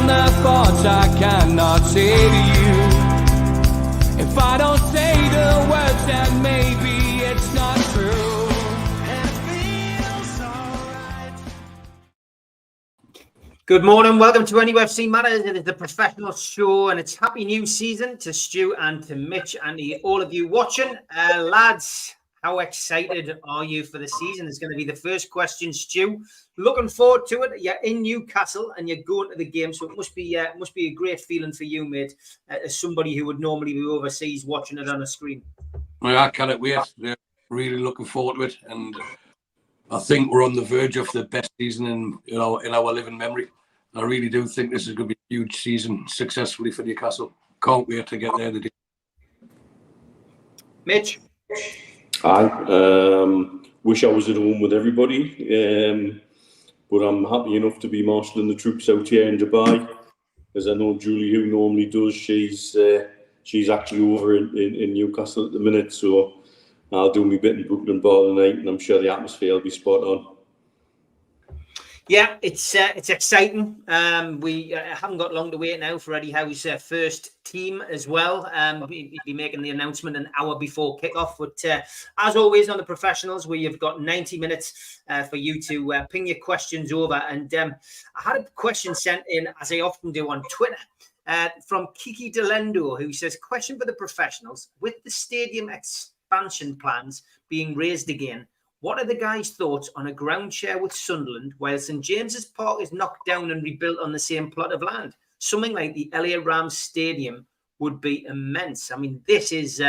from the thoughts I cannot say to you. If I don't say the words, then maybe it's not true. And it feels alright. Good morning, welcome to NUFC Matters. It is the professional show, and it's happy new season to Stu and to Mitch and to all of you watching. Lads, how excited are you for the season? It's going to be the first question, Stu. Looking forward to it. You're in Newcastle and you're going to the game, so it must be a great feeling for you, mate, as somebody who would normally be overseas watching it on a screen. Well, I cannot wait. Really looking forward to it, and I think we're on the verge of the best season in our living memory. I really do think this is going to be a huge season successfully for Newcastle. Can't wait to get there today. Mitch? Wish I was at home with everybody, but I'm happy enough to be marshalling the troops out here in Dubai, as I know Julie, who normally does, she's actually over in Newcastle at the minute, so I'll do my bit in Brooklyn Bar tonight, and I'm sure the atmosphere will be spot on. Yeah, it's exciting. We haven't got long to wait now for Eddie Howe's first team as well. We'll be making the announcement an hour before kickoff. But as always on the professionals, where you've got 90 minutes for you to ping your questions over. And I had a question sent in, as I often do on Twitter, from Kiki Delendo, who says, question for the professionals. With the stadium expansion plans being raised again, what are the guys' thoughts on a ground share with Sunderland while St James's Park is knocked down and rebuilt on the same plot of land? Something like the LA Rams Stadium would be immense. I mean, this is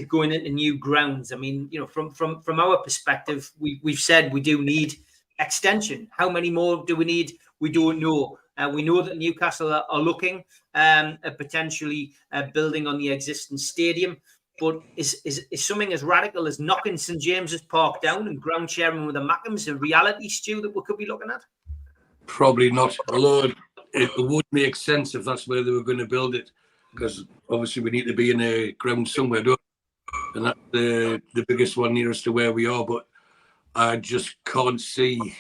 going into new grounds. I mean, you know, from our perspective, we've said we do need extension. How many more do we need? We don't know. We know that Newcastle are looking at potentially building on the existing stadium. But is something as radical as knocking St James's Park down and ground sharing with the Mackhams a reality, Stu, that we could be looking at? Probably not, although it would make sense if that's where they were going to build it, because obviously we need to be in a ground somewhere, don't we? And that's the biggest one nearest to where we are. But I just can't see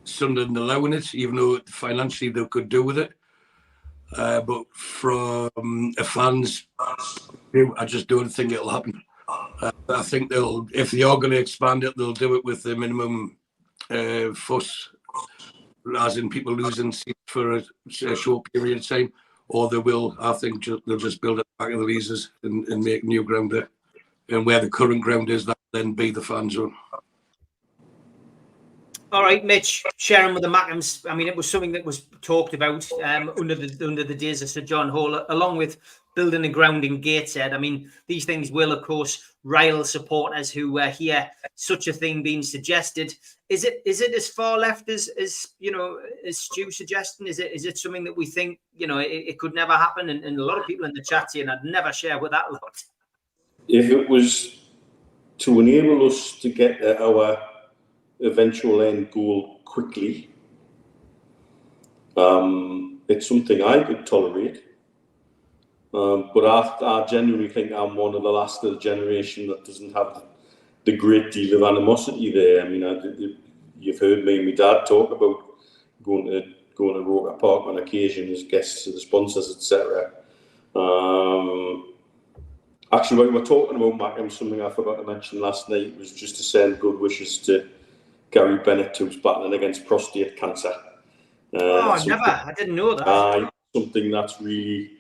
Sunderland allowing it, even though financially they could do with it. But from a fans, I just don't think it'll happen. I think if they are going to expand it, they'll do it with the minimum fuss, as in people losing seats for a short period of time, or they will. I think they'll just build it back of the leases and make new ground there, and where the current ground is, that then be the fan zone. All right, Mitch, sharing with the Mackhams. I mean, it was something that was talked about under the days of Sir John Hall, along with building a ground in Gateshead. I mean, these things will, of course, rile supporters who hear such a thing being suggested. Is it as far left as you know, as Stu suggesting? Is it something that we think, you know, it could never happen? And a lot of people in the chat saying I'd never share with that lot. If it was to enable us to get our eventual end goal quickly, it's something I could tolerate, but I genuinely think I'm one of the last of the generation that doesn't have the great deal of animosity there. I mean, you've heard me and my dad talk about going to Roker Park on occasion as guests of the sponsors, etc. Actually, when we were talking about Mackham, something I forgot to mention last night was just to send good wishes to Gary Bennett, who's battling against prostate cancer. I didn't know that. Something that's really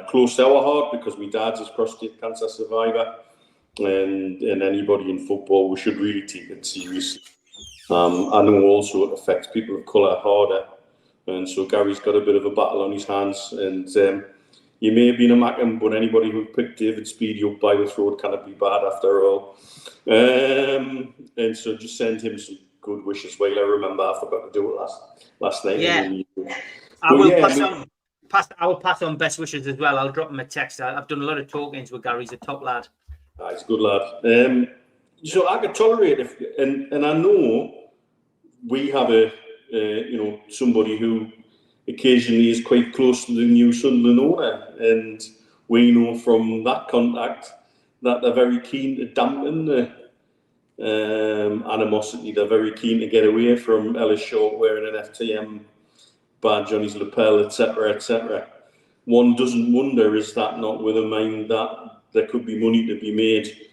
close to our heart, because my dad's a prostate cancer survivor, and anybody in football, we should really take it seriously. I know also it affects people of colour harder, and so Gary's got a bit of a battle on his hands, and you may have been a Mackham, but anybody who picked David Speedy up by the throat cannot be bad after all. And so just send him some good wishes. Well, I remember I forgot to do it last night. Yeah, I will pass on best wishes as well. I'll drop him a text. I've done a lot of talkings with Gary. He's a top lad. He's a good lad. So I could tolerate it, and I know we have somebody who occasionally is quite close to the new Sunderland owner, and we know from that contact that they're very keen to dampen the animosity. They're very keen to get away from Ellis Short wearing an FTM by Johnny's lapel, etc., etc. One doesn't wonder, is that not with a mind that there could be money to be made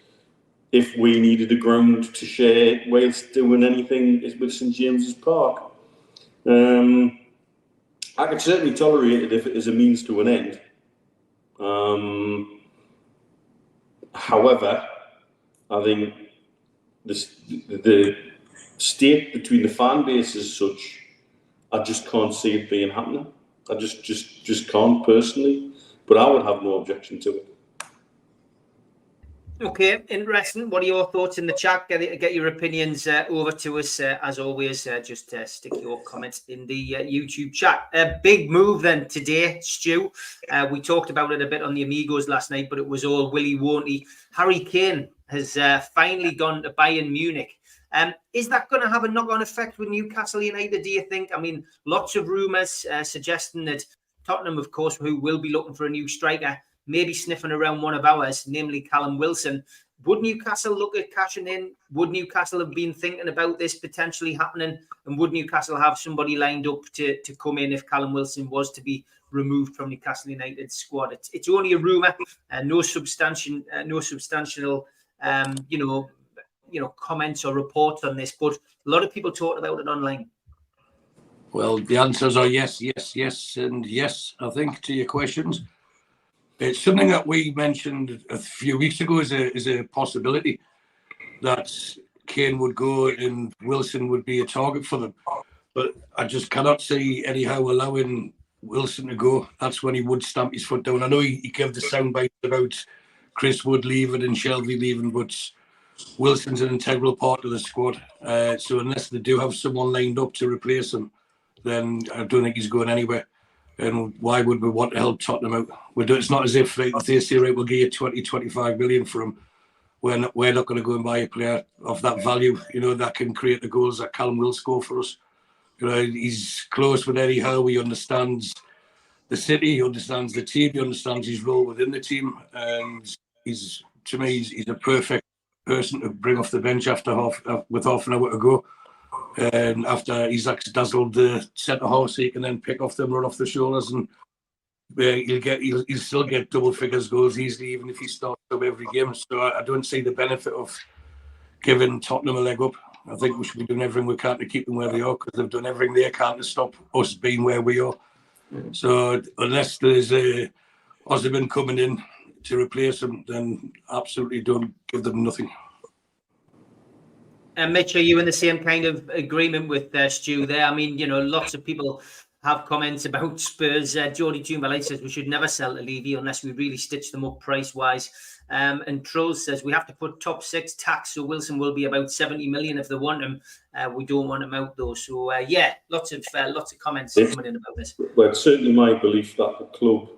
if we needed a ground to share whilst doing anything with St James's Park? I could certainly tolerate it if it is a means to an end. However, I think the state between the fan base is such, I just can't see it being happening. I just can't personally, but I would have no objection to it. Okay, interesting. What are your thoughts in the chat? Get your opinions over to us. As always, just stick your comments in the YouTube chat. A big move then today, Stu. We talked about it a bit on the Amigos last night, but it was all willy wonky. Harry Kane has finally gone to Bayern Munich. Is that going to have a knock-on effect with Newcastle United, do you think? I mean, lots of rumours suggesting that Tottenham, of course, who will be looking for a new striker, maybe sniffing around one of ours, namely Callum Wilson. Would Newcastle look at cashing in? Would Newcastle have been thinking about this potentially happening? And would Newcastle have somebody lined up to come in if Callum Wilson was to be removed from Newcastle United's squad? It's only a rumour, no substantial, comments or reports on this. But a lot of people talked about it online. Well, the answers are yes, yes, yes, and yes, I think, to your questions. It's something that we mentioned a few weeks ago as a possibility that Kane would go and Wilson would be a target for them. But I just cannot see anyhow allowing Wilson to go. That's when he would stamp his foot down. I know he gave the soundbite about Chris Wood leaving and Shelby leaving, but Wilson's an integral part of the squad. So unless they do have someone lined up to replace him, then I don't think he's going anywhere. And why would we want to help Tottenham out? It's not as if they say, right, we'll give you 20-25 million for him. We're not going to go and buy a player of that value, that can create the goals that Callum will score for us. He's close with Eddie Howe. He understands the city, he understands the team, he understands his role within the team. And he's a perfect person to bring off the bench with half an hour to go. And after he's dazzled the centre half, so he can then pick off them, run off the shoulders, and he'll still get double figures goals easily, even if he starts up every game. So I don't see the benefit of giving Tottenham a leg up. I think we should be doing everything we can to keep them where they are, because they've done everything they can to stop us being where we are. So unless there's a Osimhen coming in to replace them, then absolutely don't give them nothing. Mitch, are you in the same kind of agreement with Stu there? I mean, lots of people have comments about Spurs. Jody Jumbalite says we should never sell to Levy unless we really stitch them up price-wise. And Trolls says we have to put top six tax, so Wilson will be about 70 million if they want him. We don't want him out though. So lots of comments coming in about this. Well, it's certainly my belief that the club,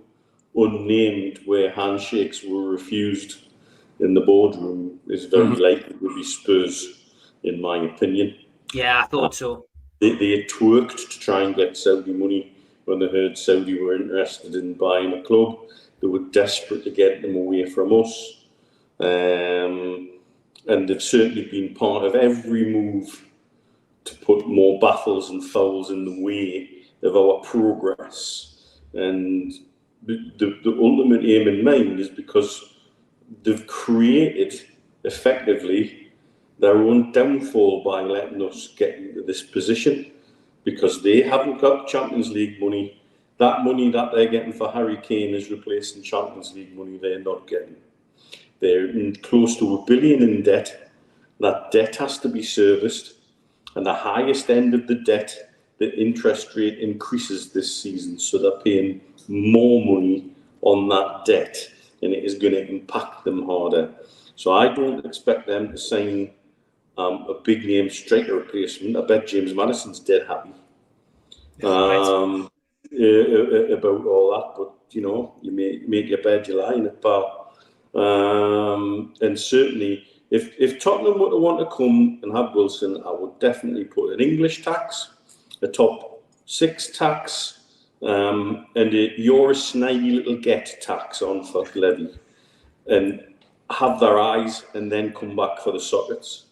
unnamed, where handshakes were refused in the boardroom, is very likely to be Spurs, in my opinion. Yeah, I thought so. They had twerked to try and get Saudi money when they heard Saudi were interested in buying a club. They were desperate to get them away from us. And they've certainly been part of every move to put more battles and fouls in the way of our progress. And the ultimate aim in mind is because they've created, effectively, their own downfall by letting us get into this position, because they haven't got Champions League money. That money that they're getting for Harry Kane is replacing Champions League money they're not getting. They're close to $1 billion in debt. That debt has to be serviced, and the highest end of the debt, the interest rate increases this season, so they're paying more money on that debt, and it is going to impact them harder. So I don't expect them to sign a big name striker replacement. I bet James Maddison's dead happy about all that. But you make your bed, you lie in it, pal. And certainly, if Tottenham were to want to come and have Wilson, I would definitely put an English tax, a top six tax, and you're a snidey little get tax on for Levy, and have their eyes, and then come back for the sockets.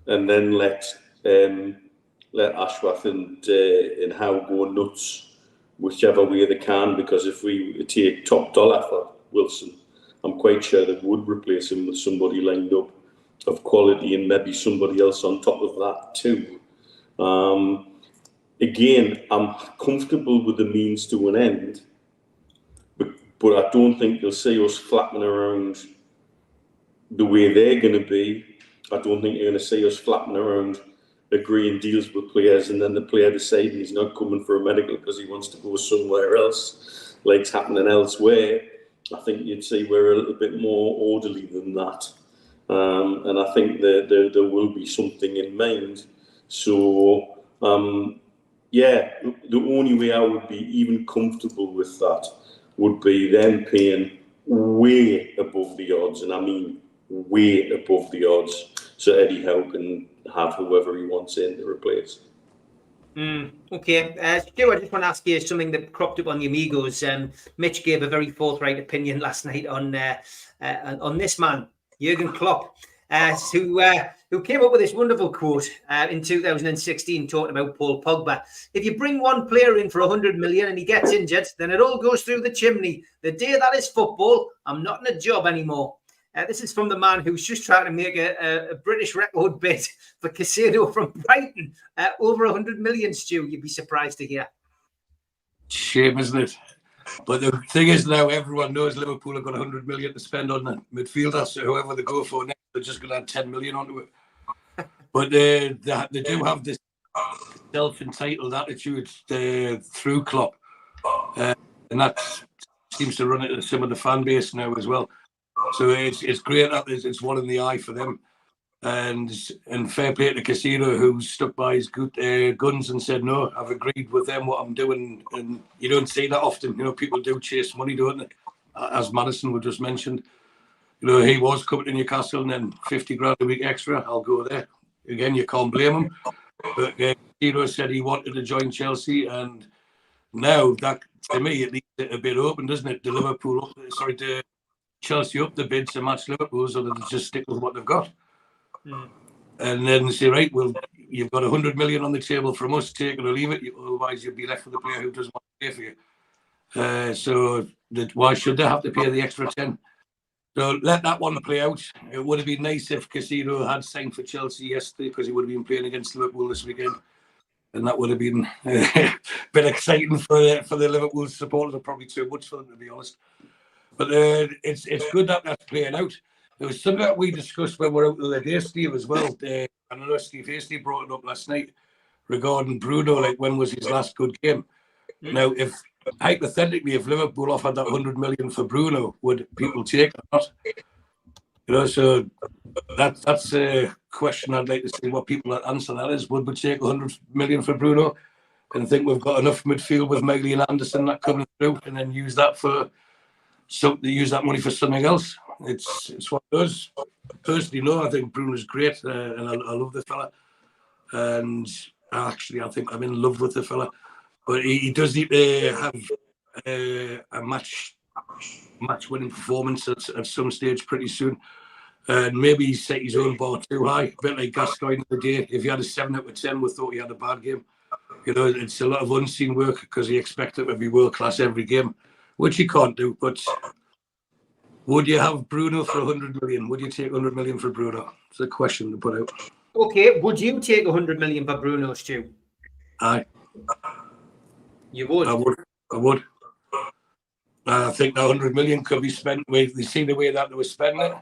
And then let Ashworth and Howe go nuts whichever way they can, because if we take top dollar for Wilson, I'm quite sure they would replace him with somebody lined up of quality and maybe somebody else on top of that too. Again, I'm comfortable with the means to an end, but I don't think you'll see us flapping around the way they're going to be. I don't think you're going to see us flapping around agreeing deals with players and then the player deciding he's not coming for a medical because he wants to go somewhere else, like it's happening elsewhere. I think you'd see we're a little bit more orderly than that. And I think there will be something in mind. So, yeah, the only way I would be even comfortable with that would be them paying way above the odds, and I mean way above the odds, so Eddie Howe can have whoever he wants in to replace. Okay, Stu, I just want to ask you something that cropped up on your Migos. Mitch gave a very forthright opinion last night on this man, Jurgen Klopp, who came up with this wonderful quote in 2016 talking about Paul Pogba. If you bring one player in for 100 million and he gets injured, then it all goes through the chimney. The day that is football, I'm not in a job anymore. This is from the man who's just trying to make a British record bid for Casado from Brighton. Over 100 million, Stu, you'd be surprised to hear. Shame, isn't it? But the thing is now, everyone knows Liverpool have got 100 million to spend on the midfielder, so whoever they go for next, they're just going to add 10 million onto it. But they do have this self-entitled attitude through Klopp. And that seems to run into some of the fan base now as well. So it's great that it's one in the eye for them. And fair play to Casino, who stuck by his guns and said, no, I've agreed with them what I'm doing. And you don't see that often. You know, people do chase money, don't they? As Madison was just mentioned. You know, he was coming to Newcastle and then 50 grand a week extra, I'll go there. Again, you can't blame him. But Casino said he wanted to join Chelsea, and now that, to me, it leaves it a bit open, doesn't it? To Chelsea up the bid to match Liverpool, so that they just stick with what they've got. And then say, right, well, you've got 100 million on the table from us, take it or leave it, otherwise you'll be left with a player who doesn't want to pay for you. So why should they have to pay the extra 10? So let that one play out. It would have been nice if Casino had signed for Chelsea yesterday, because he would have been playing against Liverpool this weekend, and that would have been a bit exciting for the Liverpool supporters. Or probably too much for them, to be honest. But it's good that that's playing out. There was something that we discussed when we were out the other day, Steve, as well. I know Steve Hasty brought it up last night regarding Bruno, like when was his last good game. Now, if hypothetically, if Liverpool offered that 100 million for Bruno, would people take it or not? You know, so that's a question I'd like to see what people answer that is. Would we take 100 million for Bruno and think we've got enough midfield with Miley and Anderson that coming through, and then use that money for something else? It's what it does. Personally, no, I think Bruno's great, and I love the fella. And actually, I think I'm in love with the fella. But he does need to have a match-winning performance at some stage pretty soon. And maybe he set his own bar too high, a bit like Gascoigne the day. If he had a 7 out of 10, we thought he had a bad game. You know, it's a lot of unseen work because he expected to be world-class every game, which he can't do. But would you have Bruno for 100 million? Would you take 100 million for Bruno? It's a question to put out. Okay, would you take 100 million for Bruno, Stu? Aye. You would? I would. I think that 100 million could be spent with, you see the way that they were spending it.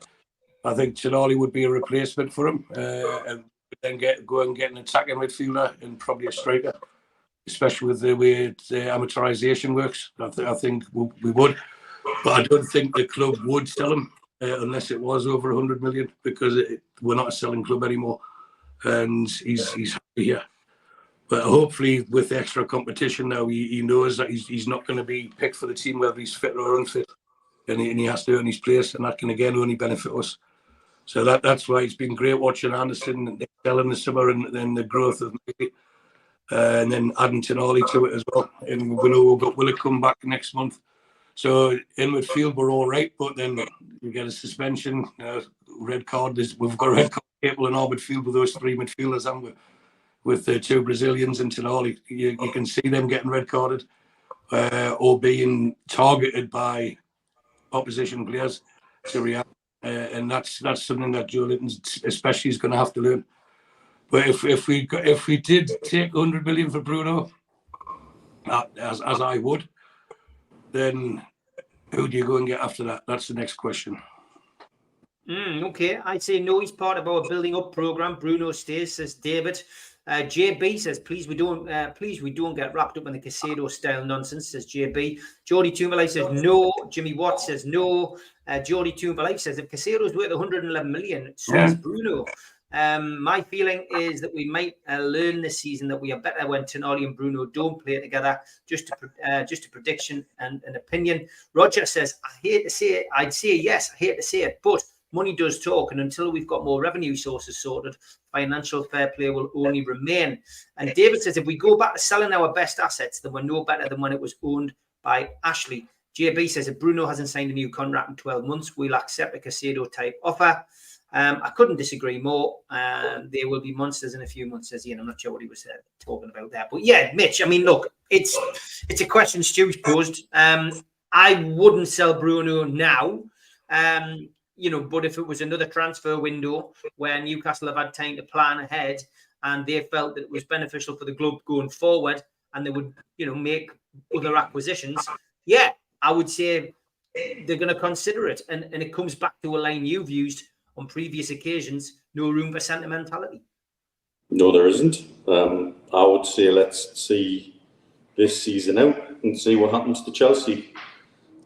I think Tonali would be a replacement for him, and then go and get an attacking midfielder and probably a striker, especially with the way amortization works. I think we would. But I don't think the club would sell him unless it was over 100 million, because we're not a selling club anymore, and he's happy here. But hopefully, with the extra competition now, he knows that he's not going to be picked for the team whether he's fit or unfit, and he has to earn his place, and that can again only benefit us. So that's why it's been great watching Anderson excel in the summer, and then the growth of me, and then adding Tonali to it as well. And we know we've got Willock come back next month. So in midfield, we're all right, but then we get a suspension, red card. We've got a red card table in our midfield with those 3 midfielders, and with the 2 Brazilians and Tonali. You can see them getting red carded. or being targeted by opposition players to react. And that's something that Joe Linton especially is going to have to learn. But if we did take 100 million for Bruno, as I would, then who do you go and get after that? That's the next question. Okay, I'd say no. He's part of our building up program. Bruno stays, says David. JB says, please we don't get wrapped up in the Casado style nonsense, says JB. Geordie Toombalay says no. Jimmy Watt says no. Geordie Toombalay says if Casado's worth 111 million, so is Bruno. My feeling is that we might learn this season that we are better when Tonali and Bruno don't play together. Just a prediction and an opinion. Roger says, I hate to say it. I'd say yes. I hate to say it, but money does talk, and until we've got more revenue sources sorted, financial fair play will only remain. And David says, if we go back to selling our best assets, then we're no better than when it was owned by Ashley. JB says, if Bruno hasn't signed a new contract in 12 months, we'll accept a Casado-type offer. I couldn't disagree more. There will be monsters in a few months, says Ian. I'm not sure what he was talking about there. But yeah, Mitch, I mean, look, it's a question Stu's posed. I wouldn't sell Bruno now. But if it was another transfer window where Newcastle have had time to plan ahead and they felt that it was beneficial for the club going forward and they would, make other acquisitions, yeah, I would say they're going to consider it. And it comes back to a line you've used on previous occasions, no room for sentimentality. No, there isn't. I would say let's see this season out and see what happens to Chelsea.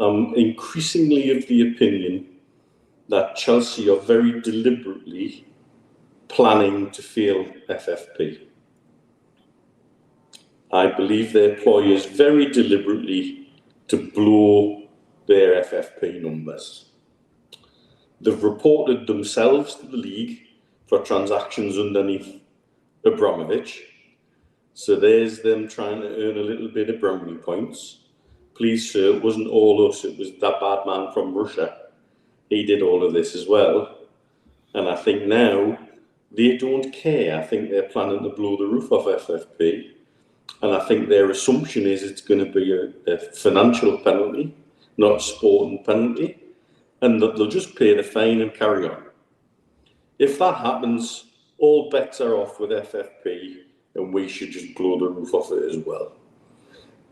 I'm increasingly of the opinion that Chelsea are very deliberately planning to fail FFP. I believe their ploy is very deliberately to blow their FFP numbers. They've reported themselves to the league for transactions underneath Abramovich. So there's them trying to earn a little bit of brownie points. Please, sir, it wasn't all us. It was that bad man from Russia. He did all of this as well. And I think now they don't care. I think they're planning to blow the roof off FFP. And I think their assumption is it's going to be a financial penalty, not a sporting penalty. And that they'll just pay the fine and carry on. If that happens, all bets are off with FFP, and we should just blow the roof off it as well.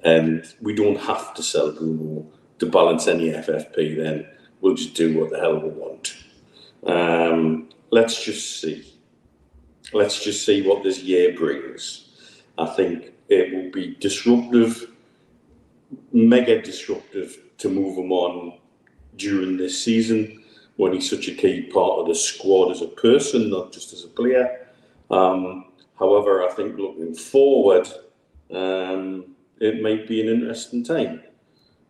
And we don't have to sell Bruno to balance any FFP then. We'll just do what the hell we want. Let's just see. Let's just see what this year brings. I think it will be disruptive, mega disruptive to move him on during this season when he's such a key part of the squad as a person, not just as a player. However, I think looking forward, it might be an interesting time.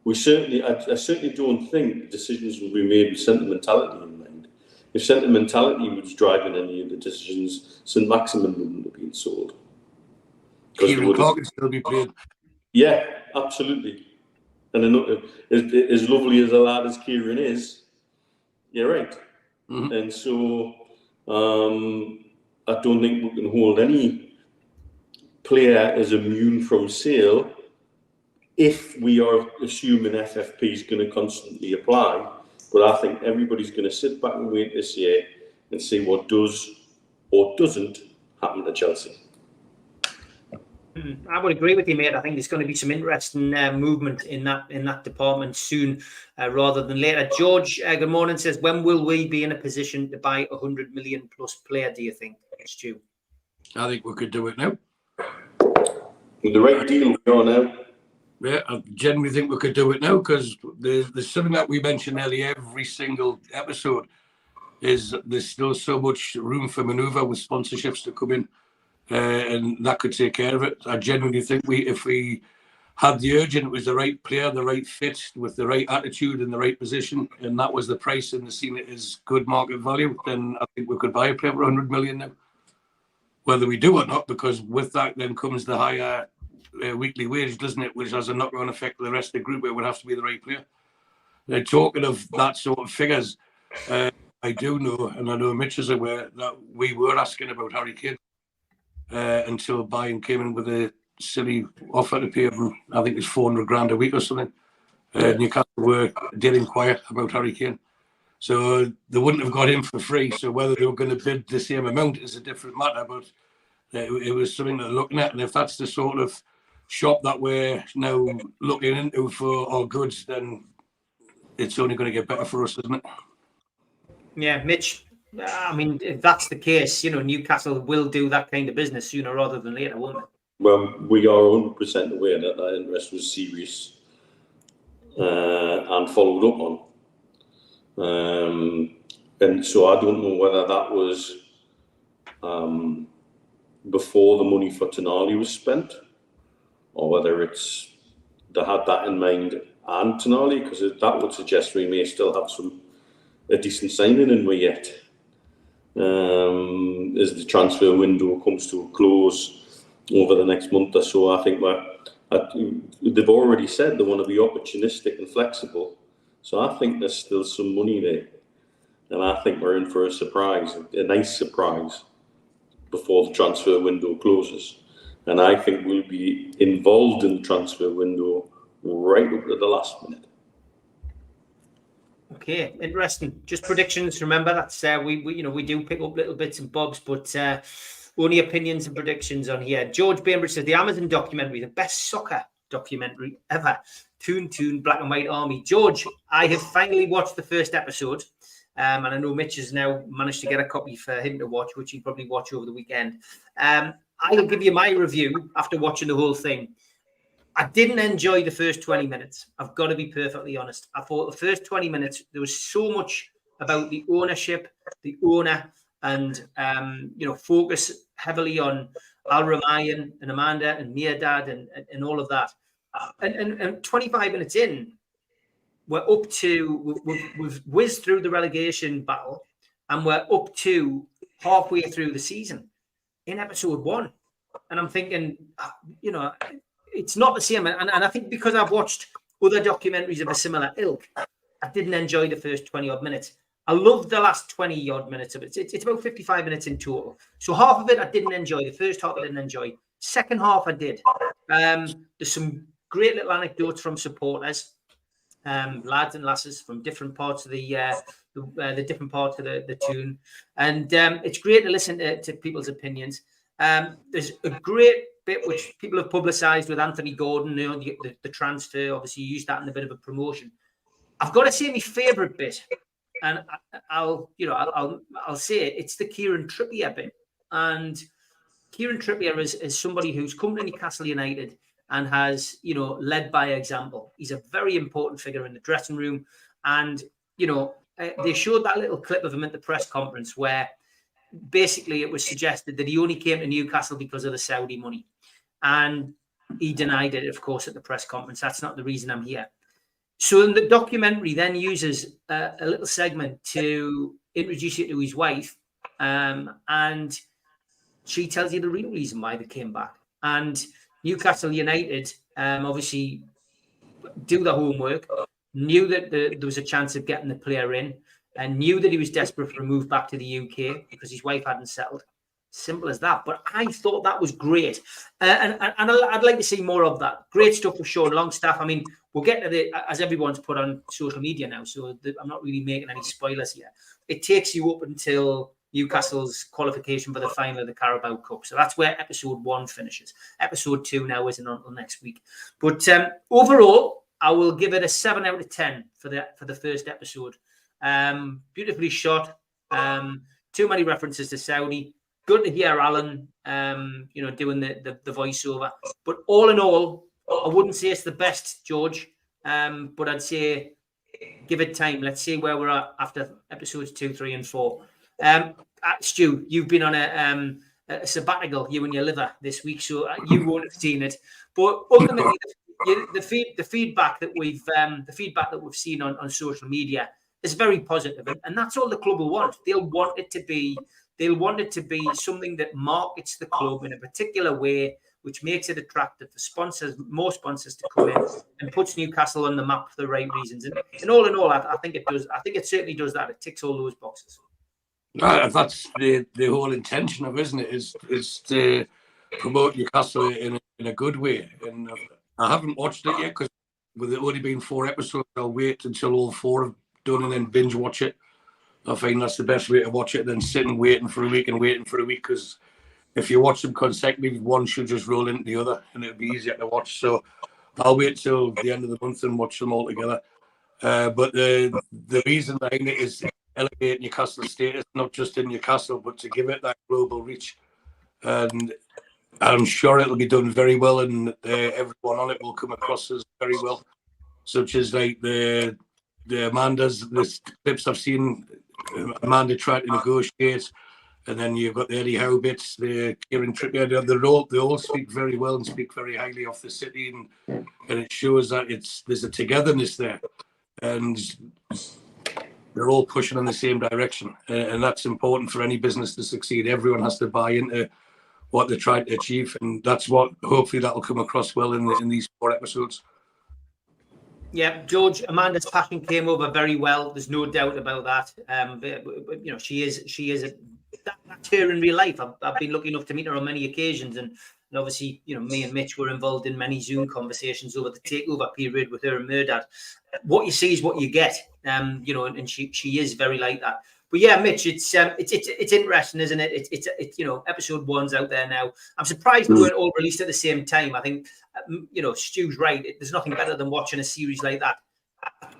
I certainly don't think decisions will be made with sentimentality in mind. If sentimentality was driving any of the decisions, St. Maximin wouldn't have been sold. Kieran Clark could still be played. Yeah, absolutely. And as lovely as a lad as Kieran is, you're right. Mm-hmm. And so I don't think we can hold any player as immune from sale if we are assuming FFP is going to constantly apply. But I think everybody's going to sit back and wait this year and see what does or doesn't happen to Chelsea. I would agree with you, mate. I think there's going to be some interesting movement in that department soon, rather than later. George, good morning, says, when will we be in a position to buy 100 million plus player, do you think, Stu? I think we could do it now. With the right deal we are now. Yeah, I genuinely think we could do it now because there's something that we mention nearly every single episode is there's still so much room for manoeuvre with sponsorships to come in. And that could take care of it. I genuinely think if we had the urge and it was the right player, the right fit, with the right attitude in the right position, and that was the price and the seen it as good market value, then I think we could buy a player for 100 million now. Whether we do or not, because with that then comes the higher weekly wage, doesn't it? Which has a knock-on effect for the rest of the group. It would have to be the right player. Talking of that sort of figures, I do know, and I know Mitch is aware, that we were asking about Harry Kane. Until Bayern came in with a silly offer to pay him. I think it's 400 grand a week or something. Newcastle did inquire about Harry Kane, so they wouldn't have got him for free. So whether they were going to bid the same amount is a different matter. But it was something they're looking at, and if that's the sort of shop that we're now looking into for our goods, then it's only going to get better for us, isn't it? Yeah, Mitch. I mean, if that's the case, Newcastle will do that kind of business sooner rather than later, won't it? Well, we are 100% aware that interest was serious and followed up on. And so I don't know whether that was before the money for Tonali was spent, or whether they had that in mind and Tonali, because that would suggest we may still have a decent signing in we yet. As the transfer window comes to a close over the next month or so, I think they've already said they want to be opportunistic and flexible. So I think there's still some money there. And I think we're in for a surprise, a nice surprise, before the transfer window closes. And I think we'll be involved in the transfer window right up to the last minute. Okay, interesting. Just predictions. Remember, that's we do pick up little bits and bobs, but only opinions and predictions on here. George Bainbridge says the Amazon documentary, the best soccer documentary ever. Toon, Black and White Army. George, I have finally watched the first episode. And I know Mitch has now managed to get a copy for him to watch, which he'll probably watch over the weekend. I'll give you my review after watching the whole thing. I didn't enjoy the first 20 minutes. I've got to be perfectly honest. I thought the first 20 minutes, there was so much about the ownership, the owner, and, focus heavily on Al Ramayan and Amanda and Mirdad and all of that. And 25 minutes in, we've whizzed through the relegation battle, and we're up to halfway through the season in episode 1. And I'm thinking, it's not the same. And I think because I've watched other documentaries of a similar ilk, I didn't enjoy the first 20 odd minutes. I loved the last 20 odd minutes of it. It's about 55 minutes in total. So half of it I didn't enjoy. The first half I didn't enjoy. Second half I did. There's some great little anecdotes from supporters, lads and lasses from different parts of the different parts of the tune. And it's great to listen to people's opinions. There's a great bit which people have publicised with Anthony Gordon, the transfer. Obviously, you used that in a bit of a promotion. I've got to say my favourite bit, and I'll say it's the Kieran Trippier bit. And Kieran Trippier is somebody who's come to Newcastle United and has, led by example. He's a very important figure in the dressing room, and they showed that little clip of him at the press conference where basically it was suggested that he only came to Newcastle because of the Saudi money. And he denied it, of course, at the press conference. That's not the reason I'm here. So the documentary then uses a little segment to introduce you to his wife. And she tells you the real reason why they came back. And Newcastle United obviously do the homework, knew that there was a chance of getting the player in, and knew that he was desperate for a move back to the UK because his wife hadn't settled. Simple as that. But I thought that was great. And I'd like to see more of that. Great stuff with Sean Longstaff. I mean, we'll get to as everyone's put on social media now, so I'm not really making any spoilers here. It takes you up until Newcastle's qualification for the final of the Carabao Cup. So that's where episode 1 finishes. Episode 2 now isn't until next week. But overall, I will give it a 7 out of 10 for the first episode. Beautifully shot. Too many references to Saudi. Good to hear Alan, doing the voiceover. But all in all, I wouldn't say it's the best, George. But I'd say give it time. Let's see where we're at after episodes 2, 3, and 4. Stu, you've been on a sabbatical, you and your liver, this week, so you won't have seen it. But ultimately, the feedback that we've seen on social media is very positive, and that's all the club will want. They'll want it to be something that markets the club in a particular way, which makes it attractive for sponsors, more sponsors to come in, and puts Newcastle on the map for the right reasons. And all in all, I think it does. I think it certainly does that. It ticks all those boxes. That's the whole intention of, isn't it? Is to promote Newcastle in a good way. And I haven't watched it yet because with it only being 4 episodes, I'll wait until all 4 have done and then binge watch it. I find that's the best way to watch it than sitting waiting for a week and waiting for a week, because if you watch them consecutively, one should just roll into the other and it'll be easier to watch. So I'll wait till the end of the month and watch them all together. But the reason behind it is elevate Newcastle's status, not just in Newcastle, but to give it that global reach. And I'm sure it'll be done very well, and everyone on it will come across as very well. Such as like the Amanda's, the clips I've seen, Amanda trying to negotiate, and then you've got the Eddie Howe bits, the Kieran Trippier. They all speak very well and speak very highly of the city, and it shows that there's a togetherness there, and they're all pushing in the same direction, and that's important for any business to succeed. Everyone has to buy into what they're trying to achieve, and that's what hopefully that'll come across well in these 4 episodes. Yeah, George, Amanda's passion came over very well. There's no doubt about that. But, you know, she is that's her in real life. I've been lucky enough to meet her on many occasions, and obviously, you know, me and Mitch were involved in many Zoom conversations over the takeover period with her and Murdad. What you see is what you get, you know, and she is very like that. But yeah, Mitch, it's interesting, isn't it? It's you know, episode 1's out there now. I'm surprised they weren't all released at the same time. I think, you know, Stu's right. There's nothing better than watching a series like that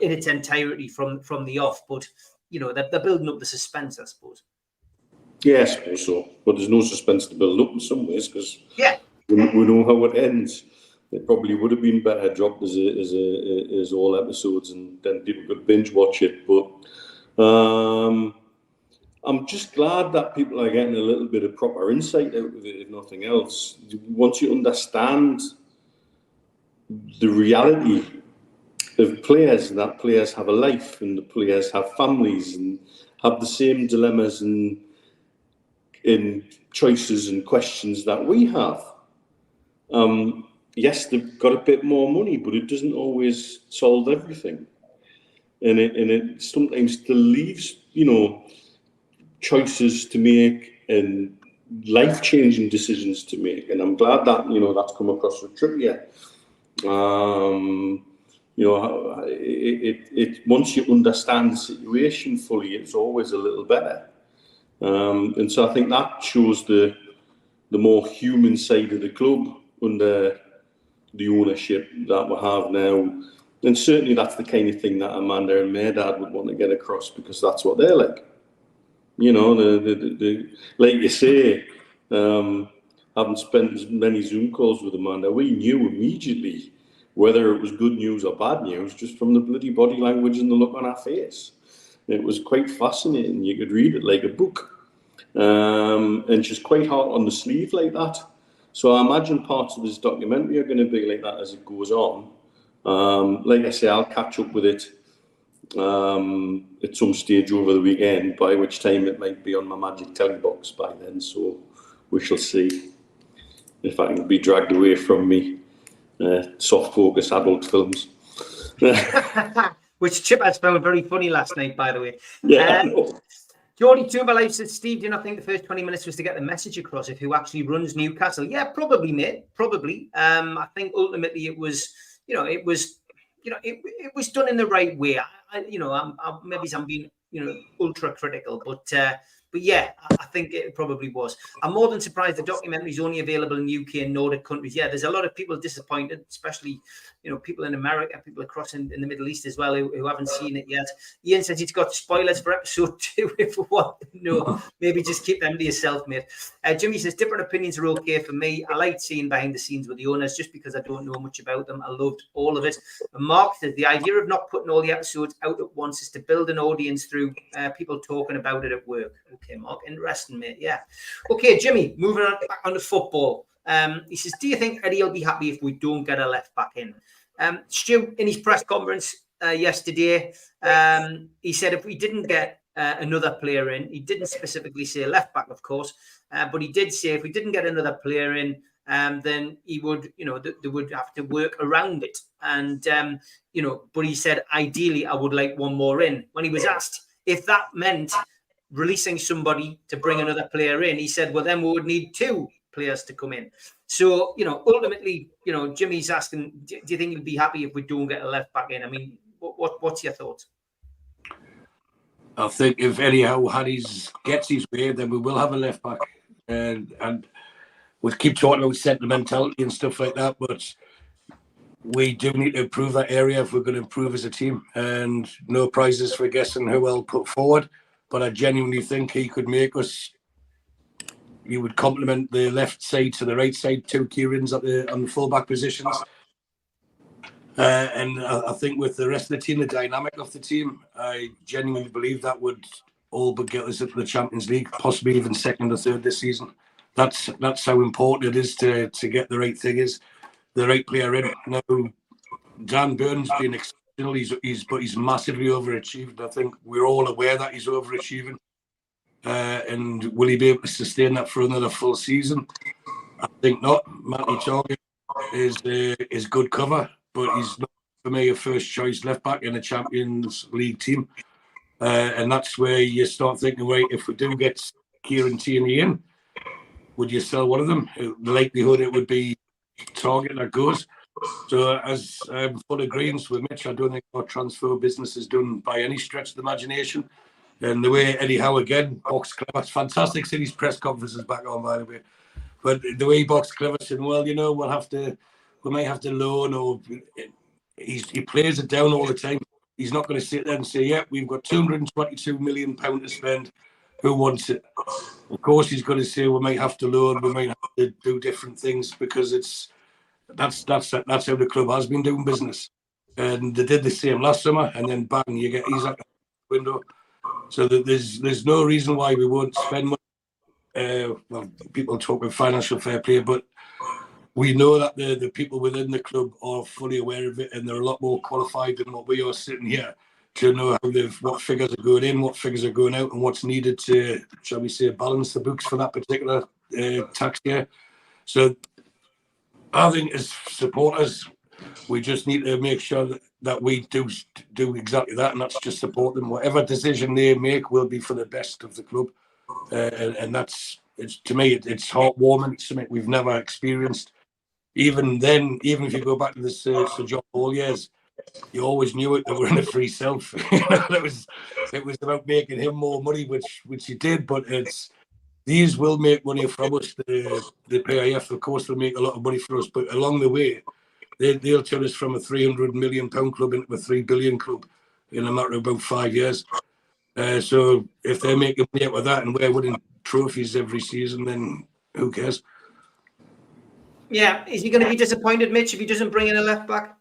in its entirety from the off. But you know, they're building up the suspense, I suppose. Yeah, I suppose so. But there's no suspense to build up in some ways, because we know how it ends. It probably would have been better dropped as all episodes, and then people could binge watch it. But I'm just glad that people are getting a little bit of proper insight out of it, if nothing else. Once you understand the reality of players, that players have a life and the players have families and have the same dilemmas and choices and questions that we have. Yes, they've got a bit more money, but it doesn't always solve everything. And it sometimes still leaves, you know, choices to make and life-changing decisions to make. And I'm glad that, you know, that's come across with Trippier. You know, it once you understand the situation fully, it's always a little better. And so I think that shows the more human side of the club under the ownership that we have now. And certainly that's the kind of thing that Amanda and Murdad would want to get across, because that's what they're like. You know, like you say, having spent as many Zoom calls with Amanda, we knew immediately whether it was good news or bad news just from the bloody body language and the look on her face. It was quite fascinating. You could read it like a book. And she's quite hard on the sleeve like that. So I imagine parts of this documentary are going to be like that as it goes on. Like I say, I'll catch up with it at some stage over the weekend, by which time it might be on my Magic Telly box by then. So we shall see if I can be dragged away from me soft focus adult films. Which Chip has found very funny last night, by the way. Yeah. Geordie Toomberlife says, Steve, do you not think the first 20 minutes was to get the message across of who actually runs Newcastle? Yeah, probably, mate. Probably. I think ultimately it was done in the right way. Maybe I'm being, ultra critical, but yeah, I think it probably was. I'm more than surprised the documentary is only available in UK and Nordic countries. Yeah, there's a lot of people disappointed, especially, people in America, people across in the Middle East as well who haven't seen it yet. Ian says he's got spoilers for episode 2 if you want. No, maybe just keep them to yourself, mate. Jimmy says different opinions are okay for me. I liked seeing behind the scenes with the owners just because I don't know much about them. I loved all of it. And Mark says the idea of not putting all the episodes out at once is to build an audience through people talking about it at work. Okay, Mark, interesting, mate. Yeah. Okay, Jimmy, moving on back on to football. He says, do you think Eddie will be happy if we don't get a left back in? Stu, in his press conference yesterday, he said if we didn't get another player in, he didn't specifically say left back, of course, but he did say if we didn't get another player in, then he would, they would have to work around it. And, but he said, ideally, I would like one more in. When he was asked if that meant releasing somebody to bring another player in, he said, well, then we would need 2 players to come in. So, ultimately, Jimmy's asking, do you think he'll be happy if we don't get a left back in? I mean, what's your thoughts? I think if anyhow Harry's gets his way, then we will have a left back. And we keep talking about sentimentality and stuff like that, but we do need to improve that area if we're going to improve as a team. And no prizes for guessing who I'll put forward. But I genuinely think he could make us. He would complement the left side to the right side, 2 Kieran's on the fullback positions. And I think with the rest of the team, the dynamic of the team, I genuinely believe that would all but get us into the Champions League, possibly even second or third this season. That's how important it is to get the right thing, is the right player in. Now, Dan Burn's been exceptional. He's massively overachieved. I think we're all aware that he's overachieving. And will he be able to sustain that for another full season? I think not. Matty Target is good cover, but he's not, for me, a first choice left back in a Champions League team. And that's where you start thinking, right, if we do get Kieran Tierney in, would you sell one of them? The likelihood it would be Target that goes. So as I'm full agreement with Mitch, I don't think our transfer business is done by any stretch of the imagination. And the way Eddie Howe again, Box Clever, it's fantastic seeing his press conferences back on, by the way. But the way Box Clever said, well, we might have to loan, or he plays it down all the time. He's not going to sit there and say, yeah, we've got £222 million to spend. Who wants it? Of course, he's going to say we might have to loan, we might have to do different things, because that's how the club has been doing business. And they did the same last summer, and then bang, he's at the window. So there's no reason why we won't spend money. Well, people talk about financial fair play, but we know that the people within the club are fully aware of it, and they're a lot more qualified than what we are sitting here to know what figures are going in, what figures are going out, and what's needed to, shall we say, balance the books for that particular tax year. So I think as supporters, we just need to make sure that we do exactly that, and that's just support them. Whatever decision they make will be for the best of the club, and to me, it's heartwarming. It's something we've never experienced. Even then, even if you go back to the Sir John Ball years, you always knew it. They were in a free self. It was about making him more money, which he did. But these will make money from us. The PIF, of course, will make a lot of money for us. But along the way, they'll turn us from a £300 million club into a £3 billion club in a matter of about 5 years. So if they're making money out of that and we're winning trophies every season, then who cares? Yeah, is he going to be disappointed, Mitch, if he doesn't bring in a left back?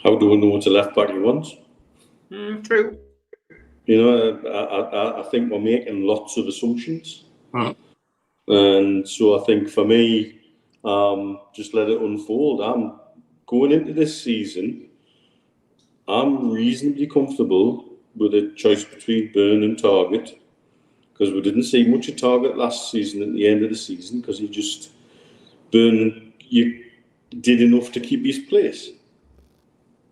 How do we know what a left back he wants? True. I think we're making lots of assumptions. And so I think for me, just let it unfold. I'm going into this season, I'm reasonably comfortable with a choice between Burn and Target, because we didn't see much of Target last season at the end of the season, because Burn did enough to keep his place.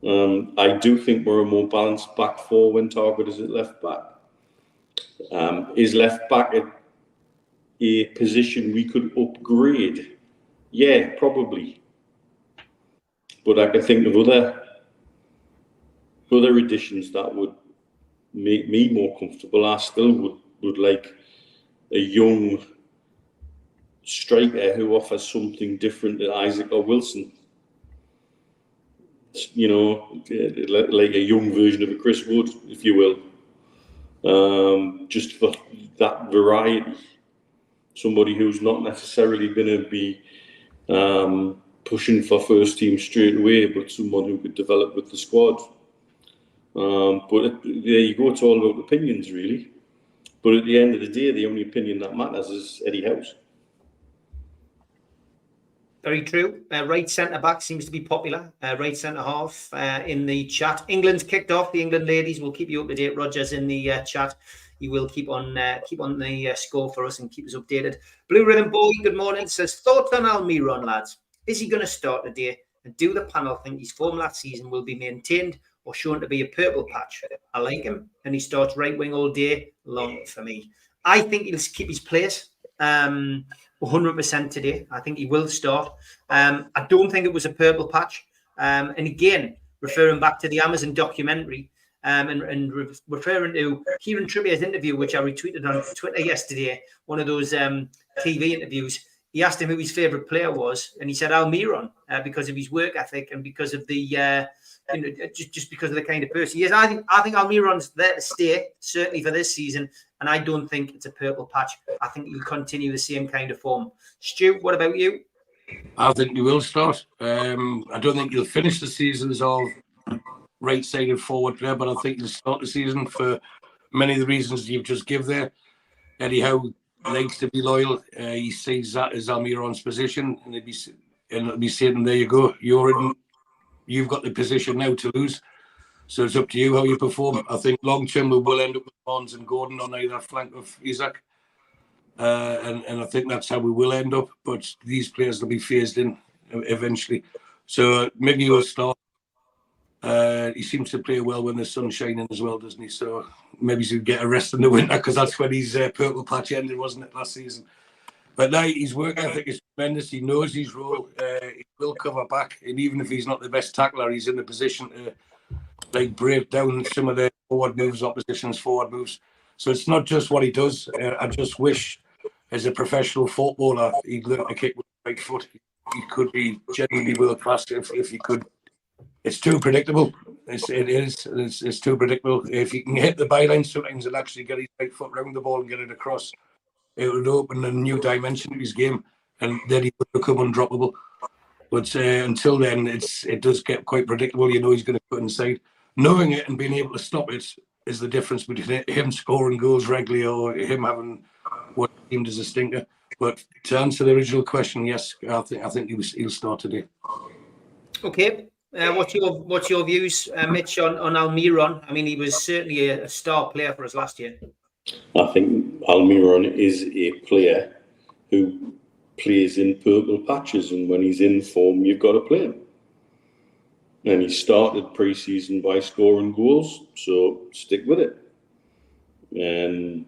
I do think we're a more balanced back four when Target is at left back. Is left back a position we could upgrade? Yeah, probably. But I can think of other additions that would make me more comfortable. I still would like a young striker who offers something different than Isaac or Wilson. Like a young version of a Chris Wood, if you will. Just for that variety. Somebody who's not necessarily going to be pushing for first team straight away, but someone who could develop with the squad. But there you go, it's all about opinions, really. But at the end of the day, the only opinion that matters is Eddie Howe's. Very true. Right centre-back seems to be popular. Right centre-half in the chat. England's kicked off. The England ladies will keep you up to date. Rogers in the chat. He will keep on the score for us and keep us updated. Blue Rhythm Boy, good morning. Says, thoughts on Almiron, lads? Is he going to start today? And do the panel think his form last season will be maintained or shown to be a purple patch? I like him, and he starts right wing all day long for me. I think he'll keep his place. 100% today. I think he will start. I don't think it was a purple patch. And again, referring back to the Amazon documentary, and referring to Kieran Trippier's interview, which I retweeted on Twitter yesterday, one of those TV interviews. He asked him who his favourite player was, and he said Almiron because of his work ethic and because of the, just because of the kind of person he is. I think Almiron's there to stay, certainly for this season, and I don't think it's a purple patch. I think he'll continue the same kind of form. Stu, what about you? I think he will start. I don't think he'll finish the season as our right-sided forward player, but I think he'll start the season for many of the reasons you've just given there. Eddie Howe likes to be loyal. He sees that as Almiron's position, and it'll be saying, there you go, you've got the position now to lose. So it's up to you how you perform. I think long term we will end up with Barnes and Gordon on either flank of Isaac. And I think that's how we will end up. But these players will be phased in eventually. So maybe he'll start. He seems to play well when the sun's shining as well, doesn't he? So maybe he'll get a rest in the winter, because that's when his purple patch ended, wasn't it, last season? But now his work ethic is tremendous. He knows his role. He will cover back, and even if he's not the best tackler, he's in the position to break down some of the forward moves, opposition's forward moves. So it's not just what he does. I just wish, as a professional footballer, he'd learn to kick with the right foot. He could be genuinely world class if he could. It's too predictable. It's too predictable. If he can hit the byline sometimes and actually get his right foot round the ball and get it across, it would open a new dimension to his game, and then he would become undroppable. But until then, it does get quite predictable. You know he's going to put inside. Knowing it and being able to stop it is the difference between him scoring goals regularly or him having what seemed as a stinker. But to answer the original question, yes, I think he'll start today. Okay. What's your views, Mitch, on Almiron? I mean, he was certainly a star player for us last year. I think Almiron is a player who plays in purple patches, and when he's in form, you've got to play him. And he started pre-season by scoring goals, so stick with it. And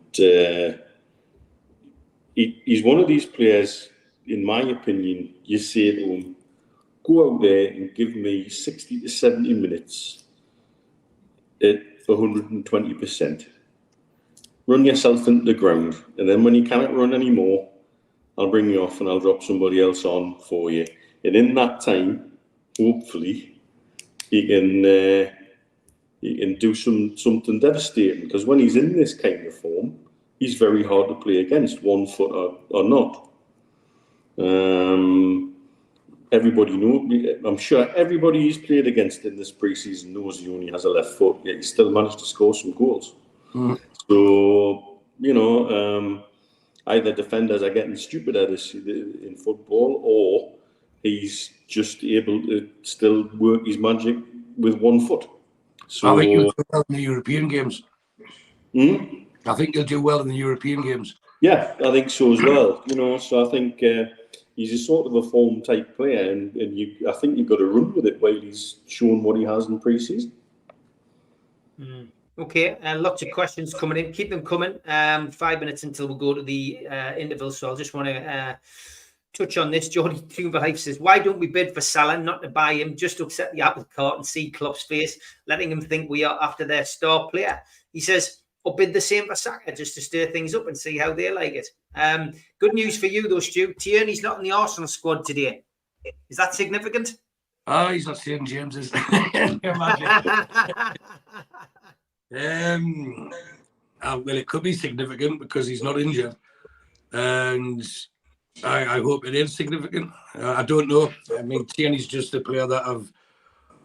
he's one of these players, in my opinion, you say to him, go out there and give me 60 to 70 minutes at 120%. Run yourself into the ground, and then when you cannot run anymore, I'll bring you off and I'll drop somebody else on for you. And in that time, hopefully, he can do something devastating, because when he's in this kind of form, he's very hard to play against, 1 foot or not. Everybody knows. I'm sure everybody he's played against in this pre-season knows he only has a left foot, yet he still managed to score some goals. So either defenders are getting stupider in football, or he's just able to still work his magic with 1 foot. So I think he'll do well in the European games. I think he'll do well in the European games. Yeah, I think so as well. So I think he's a sort of a form type player, and I think you've got to run with it while he's showing what he has in pre-season. Okay, lots of questions coming in. Keep them coming. 5 minutes until we go to the interval, so I just want to touch on this. Jordy Thunberg says, why don't we bid for Salah, not to buy him, just to upset the apple cart and see Klopp's face, letting him think we are after their star player? He says, or bid the same for Saka, just to stir things up and see how they like it. Good news for you though, Stu. Tierney's not in the Arsenal squad today. Is that significant? He's not St. James's. Well, it could be significant because he's not injured, and I hope it is significant. I don't know. I mean, Tierney's just a player that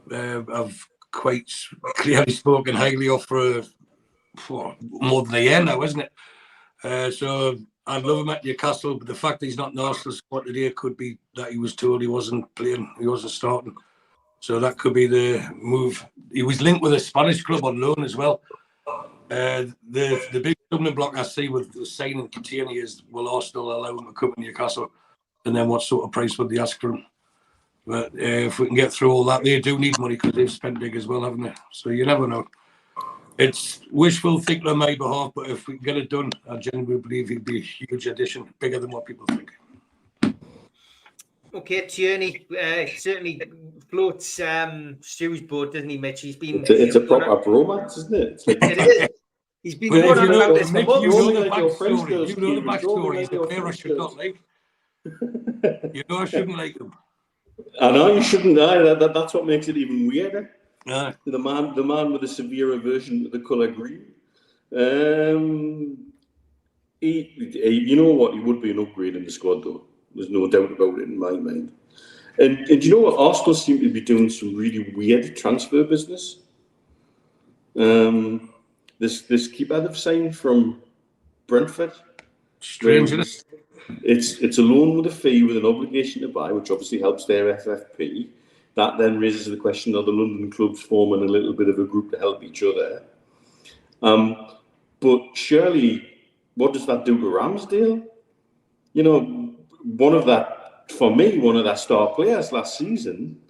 I've quite clearly spoken highly of for more than a year now, isn't it? So I'd love him at Newcastle, but the fact that he's not in the Arsenal squad today could be that he was told he wasn't playing, he wasn't starting. So that could be the move. He was linked with a Spanish club on loan as well. The big stumbling block I see with signing Tierney is, will Arsenal allow him to come to Newcastle? And then what sort of price would they ask for him? But if we can get through all that, they do need money because they've spent big as well, haven't they? So you never know. It's wishful thinking on my behalf, but if we can get it done, I genuinely believe he'd be a huge addition, bigger than what people think. Okay, Tierney certainly floats Stu's boat, doesn't he, Mitch? He's been. It's a proper bromance, isn't it? It's like, It is. He's been But going if on you know, about this for Mick, you months. know the like your friends backstory. girls, You know the Kieran, don't backstory. like He's a your player I friends should girls. not like. You know I shouldn't like him. I know you shouldn't. That's what makes it even weirder. Aye. The man with a severe aversion to the colour green. You know what? He would be an upgrade in the squad, though. There's no doubt about it in my mind. And you know what? Arsenal seem to be doing some really weird transfer business. This keeper they've signed from Brentford. Strange, isn't it? It's a loan with a fee with an obligation to buy, which obviously helps their FFP. That then raises the question of the London clubs forming a little bit of a group to help each other. But surely, what does that do to Ramsdale? You know, one of their star players last season,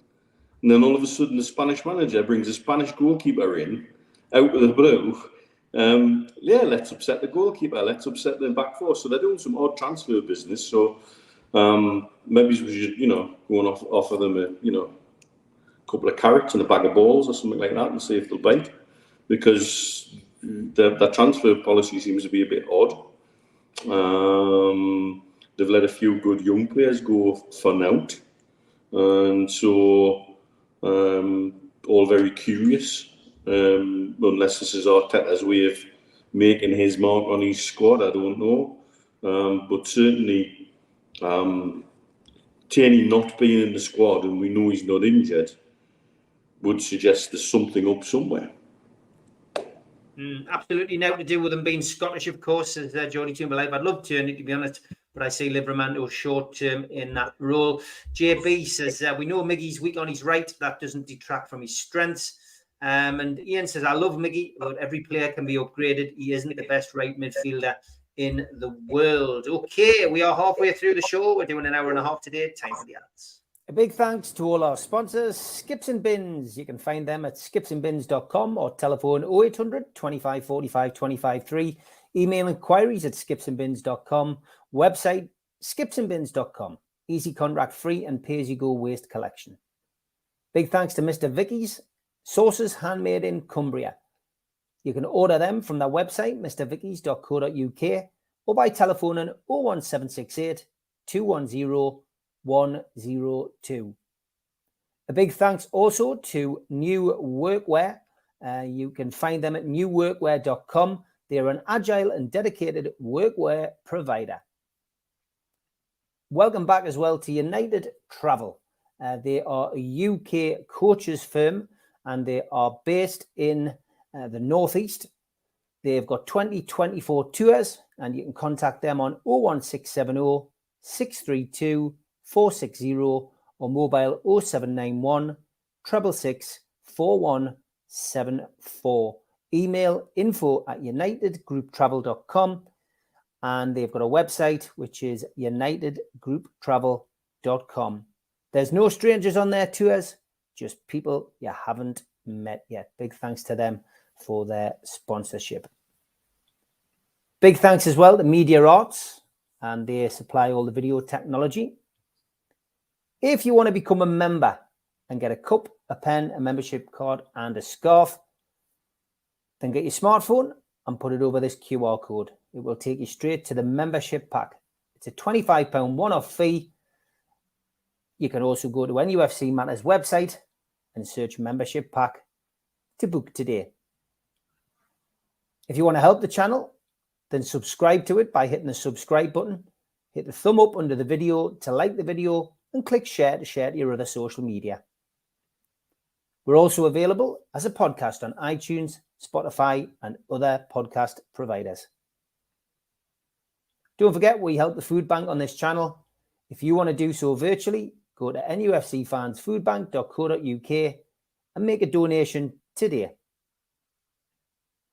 and then all of a sudden the Spanish manager brings a Spanish goalkeeper in, out of the blue. Let's upset the goalkeeper, let's upset the back four. So they're doing some odd transfer business. So maybe we should, go and offer them a couple of carrots and a bag of balls or something like that and see if they'll bite. Because the transfer policy seems to be a bit odd. They've let a few good young players go for naught, and so all very curious. Unless this is Arteta's way of making his mark on his squad, I don't know. But certainly, Tierney not being in the squad, and we know he's not injured, would suggest there's something up somewhere. Absolutely now to do with them being Scottish, of course, as Johnny Timberlake. I'd love Tierney, to be honest, but I see Livramento short term in that role. JB says, we know Miggy's weak on his right. That doesn't detract from his strengths. And Ian says, I love Miggy, but every player can be upgraded. He isn't the best right midfielder in the world. Okay, we are halfway through the show. We're doing an hour and a half today. Time for the ads. A big thanks to all our sponsors, Skips and Bins. You can find them at skipsandbins.com or telephone 0800 25 45 25 3. Email inquiries at skipsandbins.com. Website skipsandbins.com. Easy contract free and pay-as-you-go waste collection. Big thanks to Mr. Vicky's Sauces Handmade in Cumbria. You can order them from their website, mrvickys.co.uk, or by telephoning 01768 210 102. A big thanks also to New Workwear. You can find them at newworkwear.com. They are an agile and dedicated workwear provider. Welcome back as well to United Travel. They are a UK coaches firm and they are based in the Northeast. They've got 2024 tours and you can contact them on 01670 632 460 or mobile 0791 666 4174. Email info@unitedgrouptravel.com and they've got a website which is unitedgrouptravel.com. There's no strangers on their tours, just people you haven't met yet. Big thanks to them for their sponsorship. Big thanks as well to Media Arts, and they supply all the video technology. If you want to become a member and get a cup, a pen, a membership card, and a scarf, then get your smartphone and put it over this QR code. It will take you straight to the membership pack. It's a £25 one-off fee. You can also go to NUFC Matters website and search membership pack to book today. If you want to help the channel, then subscribe to it by hitting the subscribe button. Hit the thumb up under the video to like the video and click share to your other social media. We're also available as a podcast on iTunes, Spotify, and other podcast providers. Don't forget, we help the food bank on this channel. If you want to do so virtually, go to nufcfansfoodbank.co.uk and make a donation today.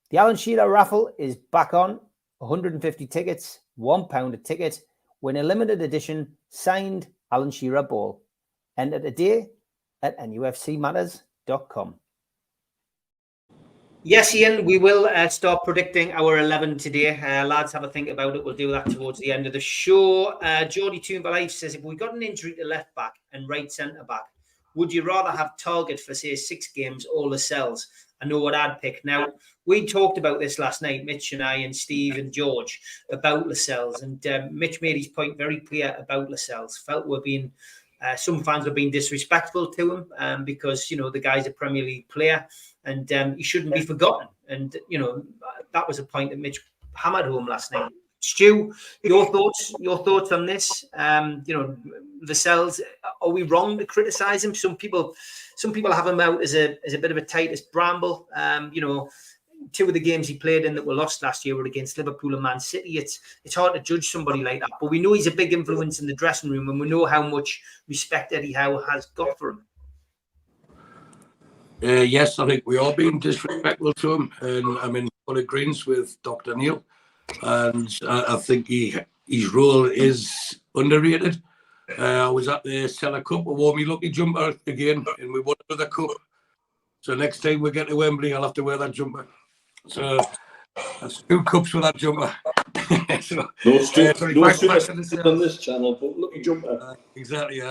The Alan Shearer raffle is back on. 150 tickets, £1 a ticket. Win a limited edition signed Alan Shearer ball. Enter today at nufcmatters.com. Yes, Ian, we will start predicting our 11 today. Lads, have a think about it. We'll do that towards the end of the show. Geordie Toonbalife says, if we got an injury to left back and right centre back, would you rather have Target for, say, 6 games or Lascelles? I know what I'd pick. Now, we talked about this last night, Mitch and I and Steve and George, about Lascelles. And Mitch made his point very clear about Lascelles. Felt we're being... some fans were being disrespectful to him because, you know, the guy's a Premier League player and he shouldn't be forgotten. And, you know, that was a point that Mitch hammered home last night. Stu, your thoughts on this? You know, Lascelles, are we wrong to criticise him? Some people have him out as a bit of a Titus Bramble. You know, 2 of the games he played in that were lost last year were against Liverpool and Man City. It's hard to judge somebody like that, but we know he's a big influence in the dressing room, and we know how much respect Eddie Howe has got for him. Yes, I think we are being disrespectful to him, and I'm in full agreement with Dr. Neil. And I think his role is underrated. I was at the Cellar Cup. I wore my lucky jumper again, and we won another cup. So next time we get to Wembley, I'll have to wear that jumper. So that's 2 cups for that jumper. So, no stress on this channel, but lucky jumper. Exactly.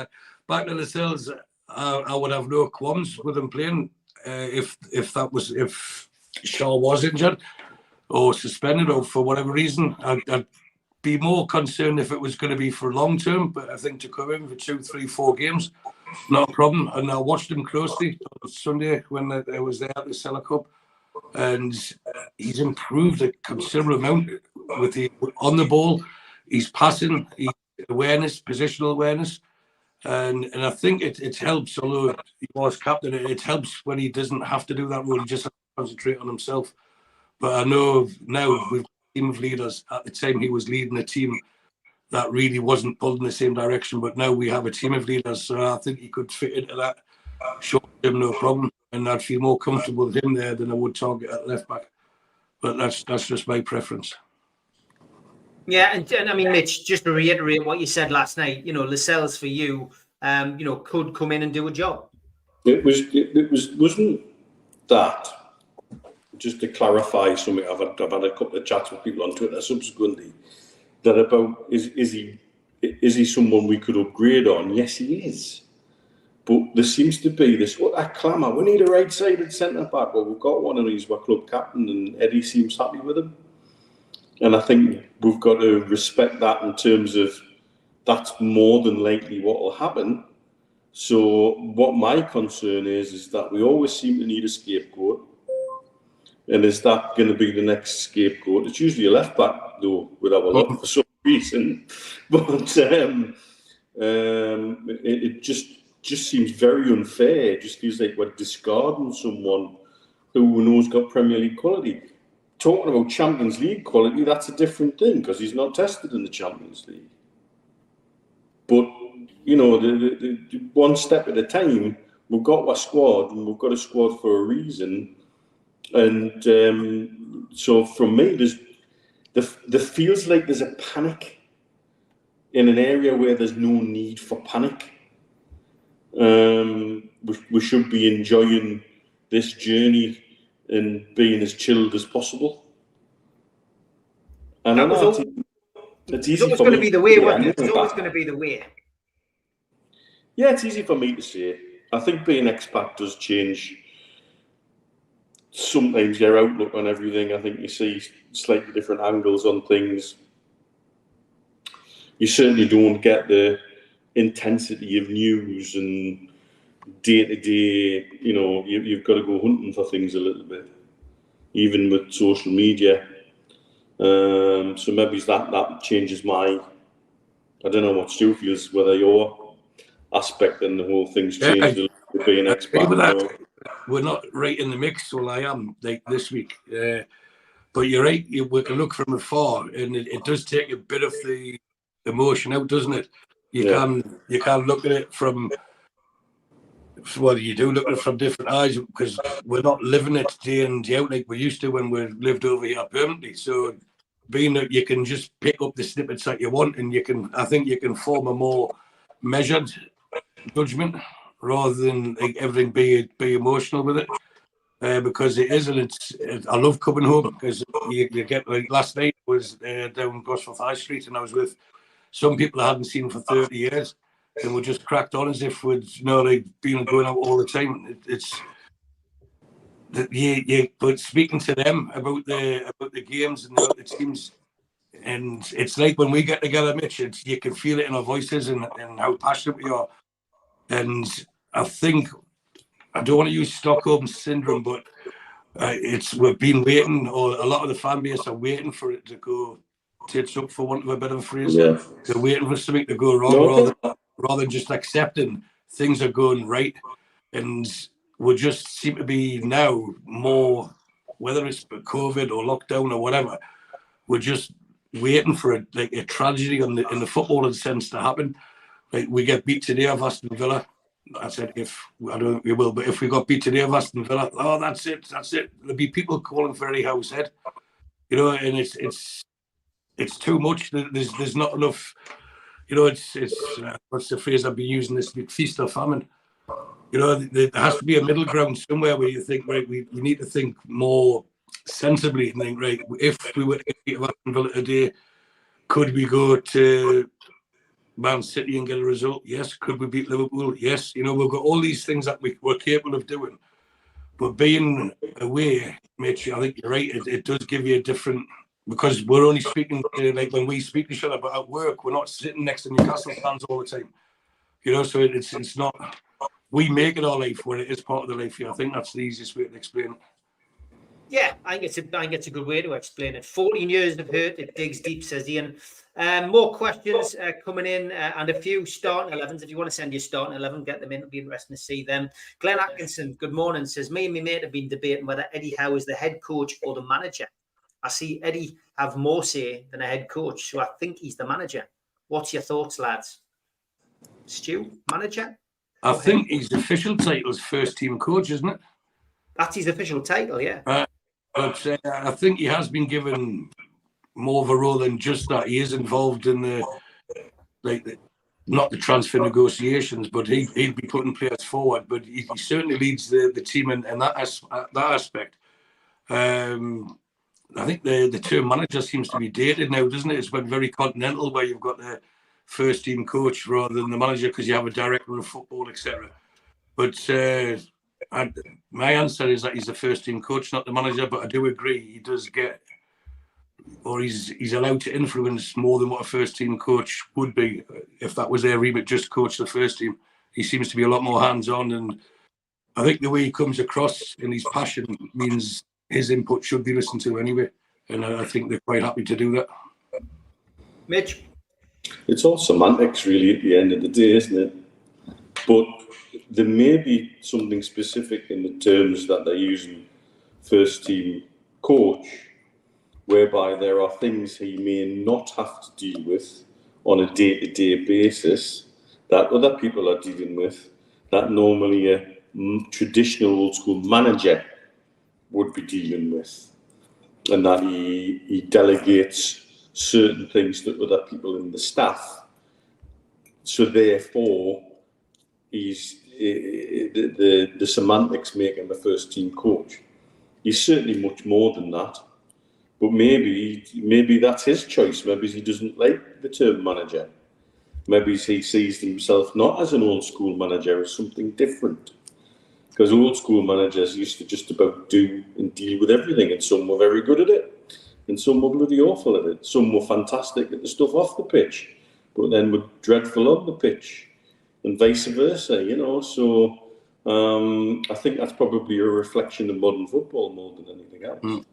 Back to the Lascelles, I would have no qualms with him playing if Shaw was injured or suspended or for whatever reason. I'd be more concerned if it was going to be for long term, but I think to come in for 2, 3, 4 games, not a problem. And I watched him closely on Sunday when I was there at the Cellar Cup, and he's improved a considerable amount with on the ball. He's passing, he's awareness, positional awareness, and I think it helps. Although he was captain, it helps when he doesn't have to do that role. He just has to concentrate on himself. But I know now we've got a team of leaders. At the time, he was leading a team that really wasn't pulled in the same direction. But now we have a team of leaders, so I think he could fit into that short term, no problem. And I'd feel more comfortable with him there than I would Target at left back. But that's just my preference. Yeah, and I mean, Mitch, just to reiterate what you said last night, you know, Lascelles for you, you know, could come in and do a job. Wasn't that, just to clarify something, I've had a couple of chats with people on Twitter subsequently, that about is he someone we could upgrade on? Yes, he is. But there seems to be this clamour. We need a right-sided centre back. Well, we've got one, and he's our club captain, and Eddie seems happy with him. And I think we've got to respect that in terms of that's more than likely what will happen. So what my concern is that we always seem to need a scapegoat. And is that going to be the next scapegoat? It's usually a left back, though, with our lot for some reason. But it just seems very unfair. It just feels like we're discarding someone who we know's got Premier League quality. Talking about Champions League quality, that's a different thing because he's not tested in the Champions League. But, you know, the one step at a time, we've got our squad, and we've got a squad for a reason. And so from me, there feels like there's a panic in an area where there's no need for panic. We should be enjoying this journey and being as chilled as possible. And it's easy always going to be the way, wasn't it? It's always going to be the way. Yeah, it's easy for me to say. I think being expat does change sometimes your outlook on everything. I think you see slightly different angles on things. You certainly don't get the intensity of news and day-to-day, you know, you've got to go hunting for things a little bit, even with social media. So maybe that changes my, I don't know what Stu feels, whether your aspect and the whole thing's changed a little bit being expat. We're not right in the mix, well, I am like this week. But you're right, we can look from afar, and it does take a bit of the emotion out, doesn't it? You can look at it from, well, you do look at it from different eyes because we're not living it day in, day out like we used to when we lived over here permanently. So being that you can just pick up the snippets that you want, and I think you can form a more measured judgment rather than like everything be emotional with it. because it is, and I love coming home because you get, like last night was down Gosforth High Street, and I was with some people I hadn't seen for 30 years, and we just cracked on as if we'd like been going out all the time. But speaking to them about the games and about the teams, and it's like when we get together, Mitch, you can feel it in our voices and how passionate we are. And I think, I don't want to use Stockholm syndrome, but we've been waiting, or a lot of the fan base are waiting for it to go tits up, for want of a better phrase. Yeah. They're waiting for something to go wrong, rather than just accepting things are going right. And we just seem to be now more, whether it's COVID or lockdown or whatever, we're just waiting for a tragedy in the footballing sense to happen. Like, we get beat today of Aston Villa. I said, we will, but if we got beat today of Aston Villa, oh, that's it. There'll be people calling for Eddie Howe's head, and it's too much. There's not enough, it's what's the phrase I've been using, this feast or famine. There has to be a middle ground somewhere where you think, right, we need to think more sensibly and think, right, if we were to get beat of Aston Villa today, could we go to Man City and get a result? Yes. Could we beat Liverpool? Yes. We've got all these things that we're capable of doing. But being away, Mitch, I think you're right. It does give you a different, because we're only speaking like when we speak to each other, but at work, we're not sitting next to Newcastle fans all the time. So it's not, we make it our life where it is part of the life here. I think that's the easiest way to explain it. Yeah, I think it's a good way to explain it. 14 years of hurt, it digs deep, says Ian. More questions coming in, and a few starting 11s. If you want to send your starting 11, get them in. It'll be interesting to see them. Glenn Atkinson, good morning, says, me and my mate have been debating whether Eddie Howe is the head coach or the manager. I see Eddie have more say than a head coach, so I think he's the manager. What's your thoughts, lads? Stu, manager? I think his official title is first team coach, isn't it? That's his official title, yeah. But I think he has been given more of a role than just that. He is involved in not the transfer negotiations, but he'd be putting players forward. But he certainly leads the team in that aspect. I think the term manager seems to be dated now, doesn't it? It's been very continental, where you've got the first team coach rather than the manager, because you have a director of football, etc. But my answer is that he's the first team coach, not the manager. But I do agree, he does get, or he's allowed to influence more than what a first team coach would be if that was their remit, just coach the first team. He seems to be a lot more hands-on, and I think the way he comes across in his passion means his input should be listened to anyway, and I think they're quite happy to do that. Mitch? It's all semantics, really, at the end of the day, isn't it? But there may be something specific in the terms that they're using, first team coach, whereby there are things he may not have to deal with on a day-to-day basis that other people are dealing with, that normally a traditional old school manager would be dealing with, and that he delegates certain things to other people in the staff. So therefore, he's the semantics make him a first team coach. He's certainly much more than that. But maybe that's his choice. Maybe he doesn't like the term manager. Maybe he sees himself not as an old school manager, as something different. Because old school managers used to just about do and deal with everything, and some were very good at it, and some were bloody awful at it. Some were fantastic at the stuff off the pitch, but then were dreadful on the pitch, and vice versa, So I think that's probably a reflection of modern football more than anything else.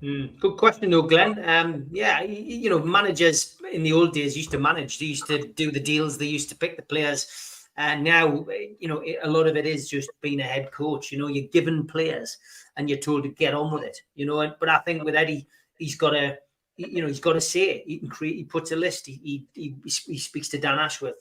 Good question, though, Glenn. Managers in the old days used to manage. They used to do the deals. They used to pick the players. And now, a lot of it is just being a head coach. You're given players and you're told to get on with it. But I think with Eddie, he's got to say it. He puts a list. He speaks to Dan Ashworth.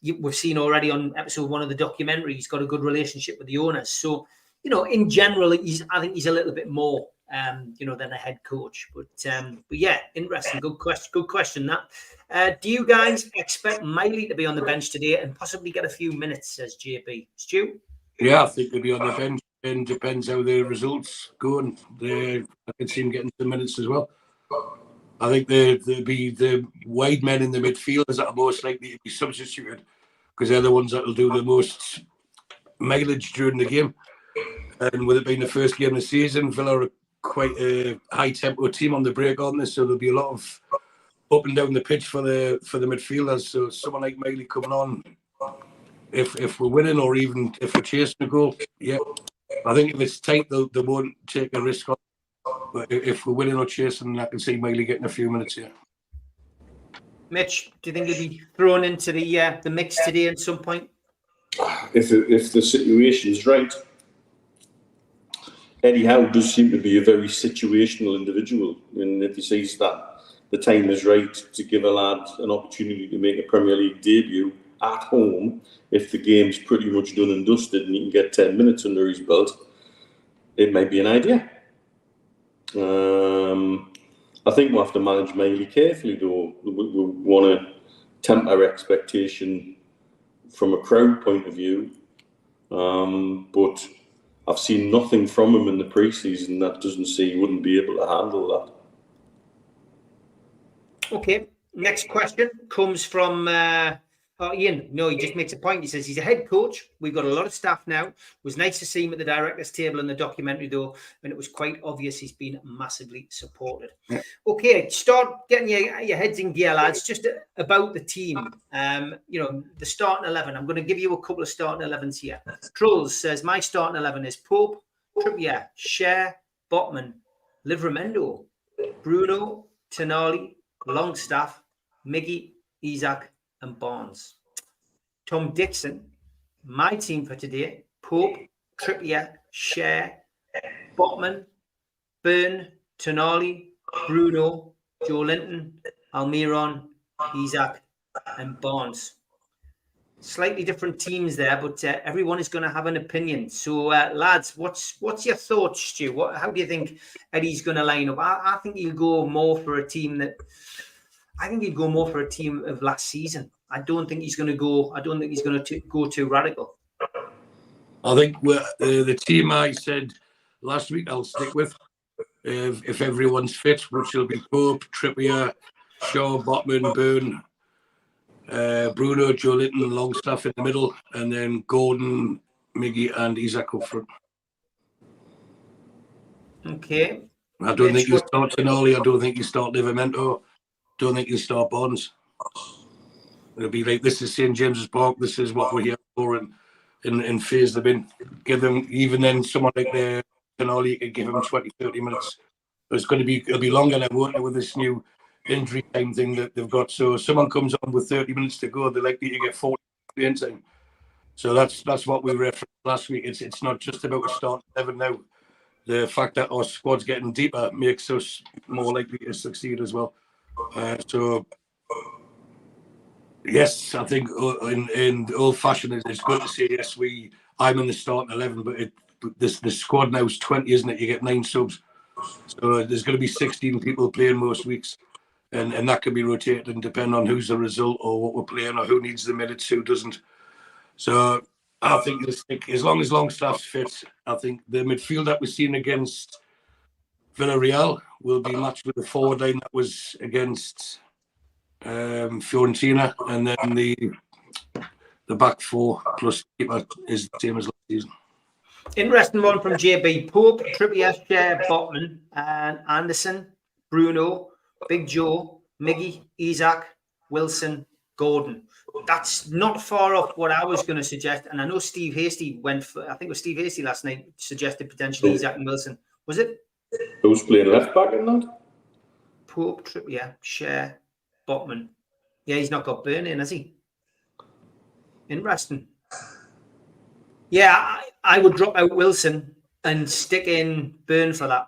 We've seen already on episode 1 of the documentary, he's got a good relationship with the owners. So, in general, I think he's a little bit more than a head coach. But yeah, interesting. Good question. That. Do you guys expect Miley to be on the bench today and possibly get a few minutes, says JB? Stu? Yeah, I think he'll be on the bench. and depends how the results go. And I can see him getting some minutes as well. I think there'll be the wide men in the midfielders that are most likely to be substituted because they're the ones that will do the most mileage during the game. And with it being the first game of the season, Villa are quite a high tempo team on the break, aren't they? So there'll be a lot of up and down the pitch for the midfielders. So someone like Miley coming on, if we're winning or even if we're chasing a goal, yeah. I think if it's tight, they won't take a risk on. But if we're winning or chasing, I can see Miley getting a few minutes here. Mitch, do you think he'll be thrown into the mix today at some point? If the situation's right. Eddie Howe does seem to be a very situational individual, and if he says that the time is right to give a lad an opportunity to make a Premier League debut at home, if the game's pretty much done and dusted and he can get 10 minutes under his belt, it might be an idea. I think we'll have to manage Miley carefully, though. We want to temper expectation from a crowd point of view, but I've seen nothing from him in the pre-season that doesn't say he wouldn't be able to handle that. Okay, next question comes from Ian. No, he just makes a point. He says he's a head coach. We've got a lot of staff now. It was nice to see him at the director's table in the documentary, though, and it was quite obvious he's been massively supported. Yeah. Okay, start getting your heads in gear, lads. Just about the team. The starting 11. I'm going to give you a couple of starting 11s here. Trolls says my starting 11 is Pope, Trippier, Cher, Botman, Livramento, Bruno, Tonali, Longstaff, Miggy, Isak, and Barnes. Tom Dixon, my team for today: Pope, Trippier, Cher, Botman, Byrne, Tonali, Bruno, Joe Linton, Almiron, Isak, and Barnes. Slightly different teams there, but everyone is going to have an opinion. So, lads, what's your thoughts, Stu? How do you think Eddie's going to line up? I think he'll go more for a team of last season. I don't think he's going to go too radical. I think the team I said last week I'll stick with. If everyone's fit, which will be Pope, Trippier, Shaw, Botman, Byrne, Bruno, Joe Linton, Longstaff in the middle, and then Gordon, Miggy, and Isak up front. Okay. I don't think you start Tonali. I don't think you start Livramento. Don't think you start Barnes. It'll be like, this is St. James's Park. This is what we're here for, and phase them in. Give them, even then, someone like Tonali, you could give him 20, 30 minutes. But it'll be longer now, won't it, with this new injury time thing that they've got. So if someone comes on with 30 minutes to go, they're likely to get 40 playing time. So that's what we referenced last week. It's not just about a start 11 now. The fact that our squad's getting deeper makes us more likely to succeed as well. So yes, I think in old fashion it's good to say yes. I'm in the starting 11, but the squad now is 20, isn't it? You get 9 subs, so there's going to be 16 people playing most weeks, and that can be rotated and depend on who's the result or what we're playing or who needs the minutes, who doesn't. So I think as long as Longstaff's fit, I think the midfield that we've seen against Villarreal will be matched with the forward line that was against Fiorentina, and then the back four plus keeper is the same as last season. Interesting one from JB. Pope, Trippier, Cher, Botman, and Anderson, Bruno, Big Joe, Miggy, Isak, Wilson, Gordon. That's not far off what I was going to suggest. And I know Steve Hasty went for, I think it was Steve Hasty last night, suggested potentially Isak and Wilson. Was it? Who's playing left back in that? Pope, Trippier, Cher, Botman. Yeah, he's not got Byrne in, has he? Interesting. Yeah, I would drop out Wilson and stick in Byrne for that.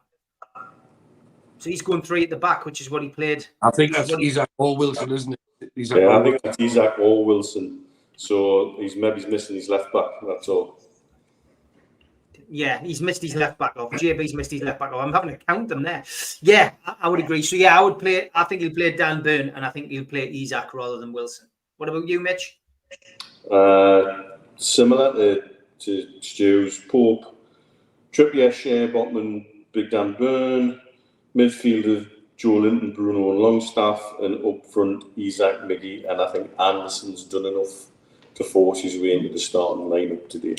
So he's going 3 at the back, which is what he played. I think that's Isak or Wilson, isn't it? I think that's Isak or Wilson. So he's missing his left back, that's all. Yeah, he's missed his left back off. JB's missed his left back off. I'm having to count them there. Yeah, I would agree. So yeah, I think he'll play Dan Byrne, and I think he'll play Isak rather than Wilson. What about you, Mitch? Similar to Stu's. Pope, Trippier, Shea, Botman, Big Dan Burn. Midfielder, Joe Linton, Bruno and Longstaff. And up front, Isaac, Miggy. And I think Anderson's done enough to force his way into the starting lineup today.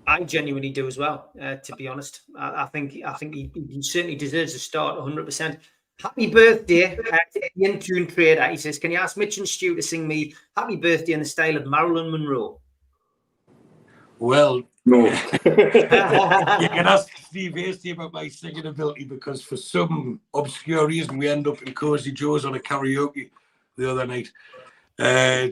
I genuinely do as well, to be honest. I think he certainly deserves a start 100%. Happy birthday to the In-Tune Trader. He says, can you ask Mitch and Stu to sing me Happy Birthday in the style of Marilyn Monroe? Well, no. You can ask Steve Hasty about my singing ability, because for some obscure reason we end up in Cozy Joe's on a karaoke the other night.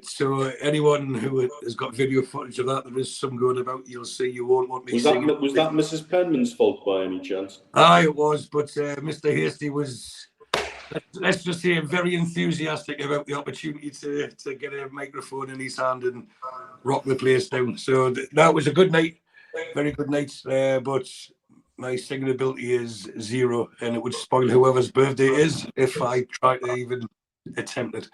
So anyone who has got video footage of that, there is some going about. You'll see. You won't want me singing. Was that Mrs. Penman's fault by any chance? It was, but Mr. Hasty was, let's just say, very enthusiastic about the opportunity to get a microphone in his hand and rock the place down. So that was a good night, very good night. But my singing ability is zero, and it would spoil whoever's birthday it is if I try to even attempt it.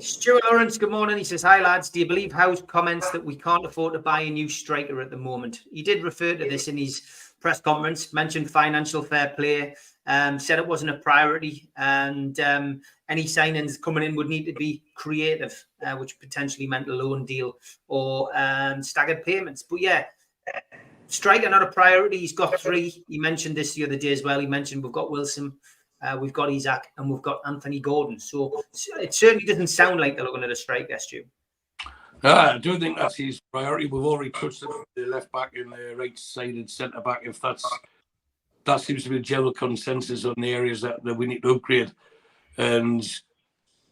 Stuart Lawrence, good morning. He says, hi lads, do you believe Howe's comments that we can't afford to buy a new striker at the moment? He did refer to this in his press conference, mentioned financial fair play, said it wasn't a priority, and any signings coming in would need to be creative, which potentially meant a loan deal or staggered payments. But yeah, striker not a priority. He's got 3. He mentioned this the other day as well. He mentioned we've got Wilson, we've got Isaac, and we've got Anthony Gordon. So it certainly doesn't sound like they're looking at a striker, Stu. I don't think that's his priority. We've already touched on the left back and the right-sided centre back. If that seems to be a general consensus on the areas that we need to upgrade, and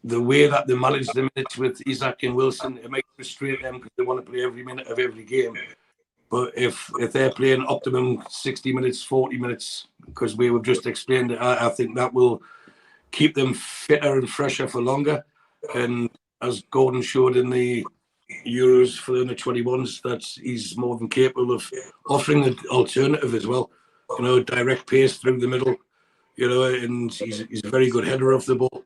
the way that they manage the minutes with Isaac and Wilson, it might frustrate them because they want to play every minute of every game. But if they're playing optimum 60 minutes, 40 minutes, because we have just explained it, I think that will keep them fitter and fresher for longer. And as Gordon showed in the Euros for the under-21s, that he's more than capable of offering an alternative as well. You know, direct pace through the middle, you know, and he's a very good header of the ball.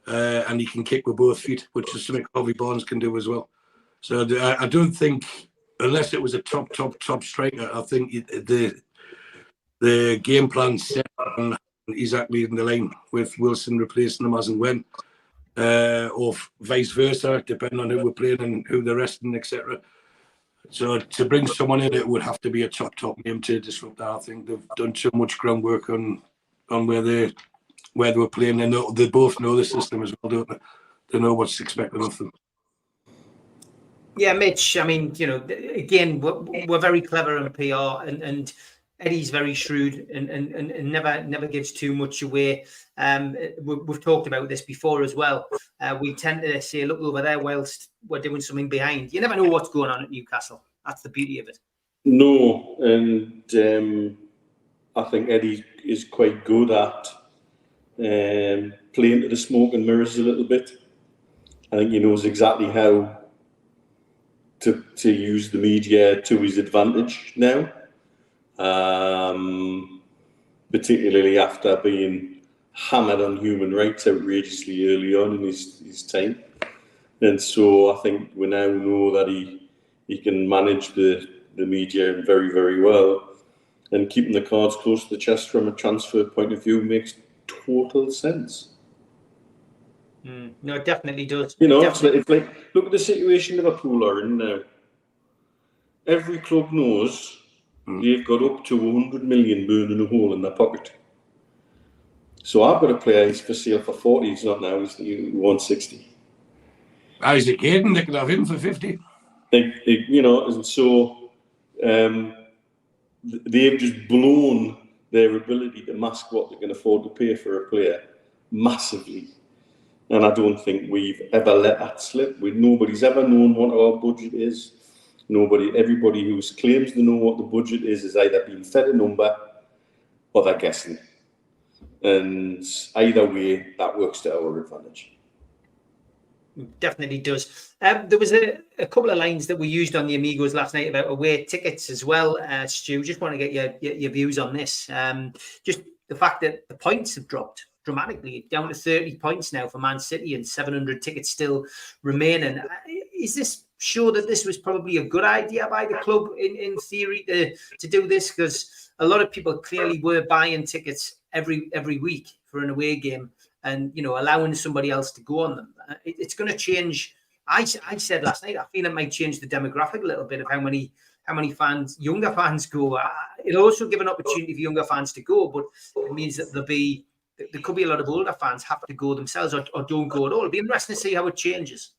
And he can kick with both feet, which is something Harvey Barnes can do as well. So I don't think, unless it was a top striker, I think the game plan set on Isaac leading the line with Wilson replacing him as and when, or vice versa, depending on who we're playing and who they're resting, etc. So to bring someone in, it would have to be a top name to disrupt that. I think they've done so much groundwork on where they were playing. They both know the system as well, don't they? They know what's expected of them. Yeah, Mitch, I mean, you know, again, we're very clever in PR, and Eddie's very shrewd and never gives too much away. We've talked about this before as well. We tend to say, look over there whilst we're doing something behind. You never know what's going on at Newcastle. That's the beauty of it. No, and I think Eddie is quite good at playing to the smoke and mirrors a little bit. I think he knows exactly how to use the media to his advantage now, particularly after being hammered on human rights outrageously early on in his time. And so I think we now know that he can manage the media very, very well, and keeping the cards close to the chest from a transfer point of view makes total sense. No, it definitely does. You know, it's like look at the situation Liverpool are in now. Every club knows they've got up to 100 million burning a hole in their pocket. So I've got a player, he's for sale for 40. He's not now, he's 160. Isaac Hayden, they could have him for 50. You know, and so they've just blown their ability to mask what they can afford to pay for a player massively. And I don't think we've ever let that slip. Nobody's ever known what our budget is. Everybody who claims to know what the budget is either being fed a number or they're guessing. And either way, that works to our advantage. Definitely does. There was a couple of lines that we used on the Amigos last night about away tickets as well, Stu. Just want to get your views on this. Just the fact that the points have dropped dramatically, down to 30 points now for Man City and 700 tickets still remaining. Is this show that this was probably a good idea by the club in theory to do this? Because a lot of people clearly were buying tickets every week for an away game, and allowing somebody else to go on them. It's going to change. I said last night, I feel it might change the demographic a little bit of how many younger fans go. It'll also give an opportunity for younger fans to go, but it means that there could be a lot of older fans have to go themselves or don't go at all. It'll be interesting to see how it changes.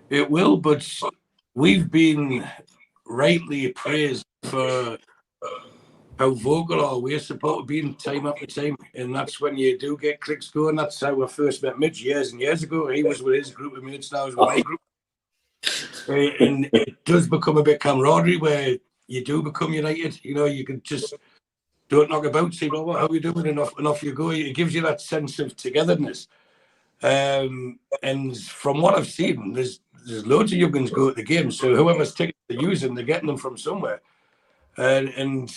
It will, but we've been rightly praised for how vocal our away support being time after time, and that's when you do get clicks going. That's how I first met Mitch years and years ago. He was with his group of mates, now I was with my group. And it does become a bit camaraderie where you do become united. You can just don't knock about, say, well, how are you doing? And off you go. It gives you that sense of togetherness. And from what I've seen, there's loads of young'uns go at the game. So whoever's tickets they're using, they're getting them from somewhere. And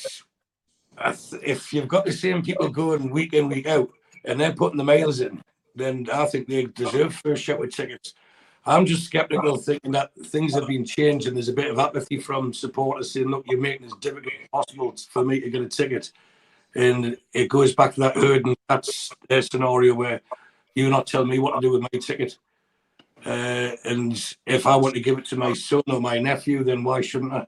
if you've got the same people going week in, week out, and they're putting the miles in, then I think they deserve first shot with tickets. I'm just sceptical, thinking that things have been changed and there's a bit of apathy from supporters saying, look, you're making it as difficult as possible for me to get a ticket. And it goes back to that herd, and that's a scenario where you're not telling me what to do with my ticket. And if I want to give it to my son or my nephew, then why shouldn't I?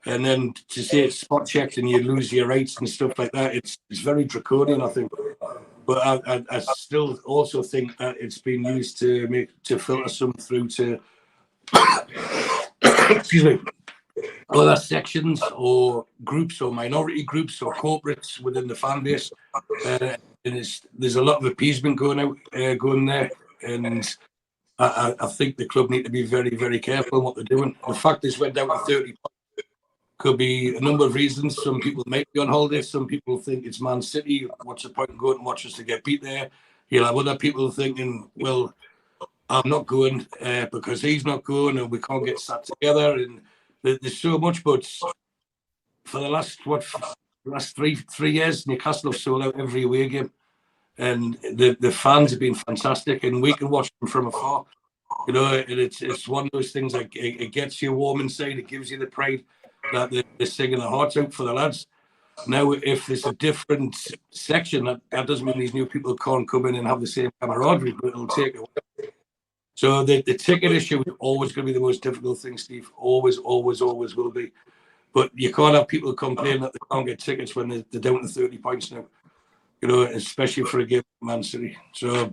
And then to say it's spot checked and you lose your rights and stuff like that, it's very draconian, I think. But I still also think that it's been used to filter some through to excuse me, other sections or groups or minority groups or corporates within the fan base. And there's a lot of appeasement going there, and I think the club need to be very, very careful in what they're doing. The fact this went down to 30 could be a number of reasons. Some people might be on holiday. Some people think it's Man City. What's the point in going and watch us to get beat there? You'll have other people thinking, well, I'm not going because he's not going and we can't get sat together. And there's so much. But for the last three years, Newcastle have sold out every away game. And the fans have been fantastic. And we can watch them from afar. It's one of those things that it gets you warm inside. It gives you the pride that they're singing their hearts out for the lads. Now, if there's a different section, that doesn't mean these new people can't come in and have the same camaraderie, but it'll take away. So the ticket issue is always going to be the most difficult thing, Steve. Always, always, always will be. But you can't have people complain that they can't get tickets when they're down to 30 points now, especially for a game of Man City. So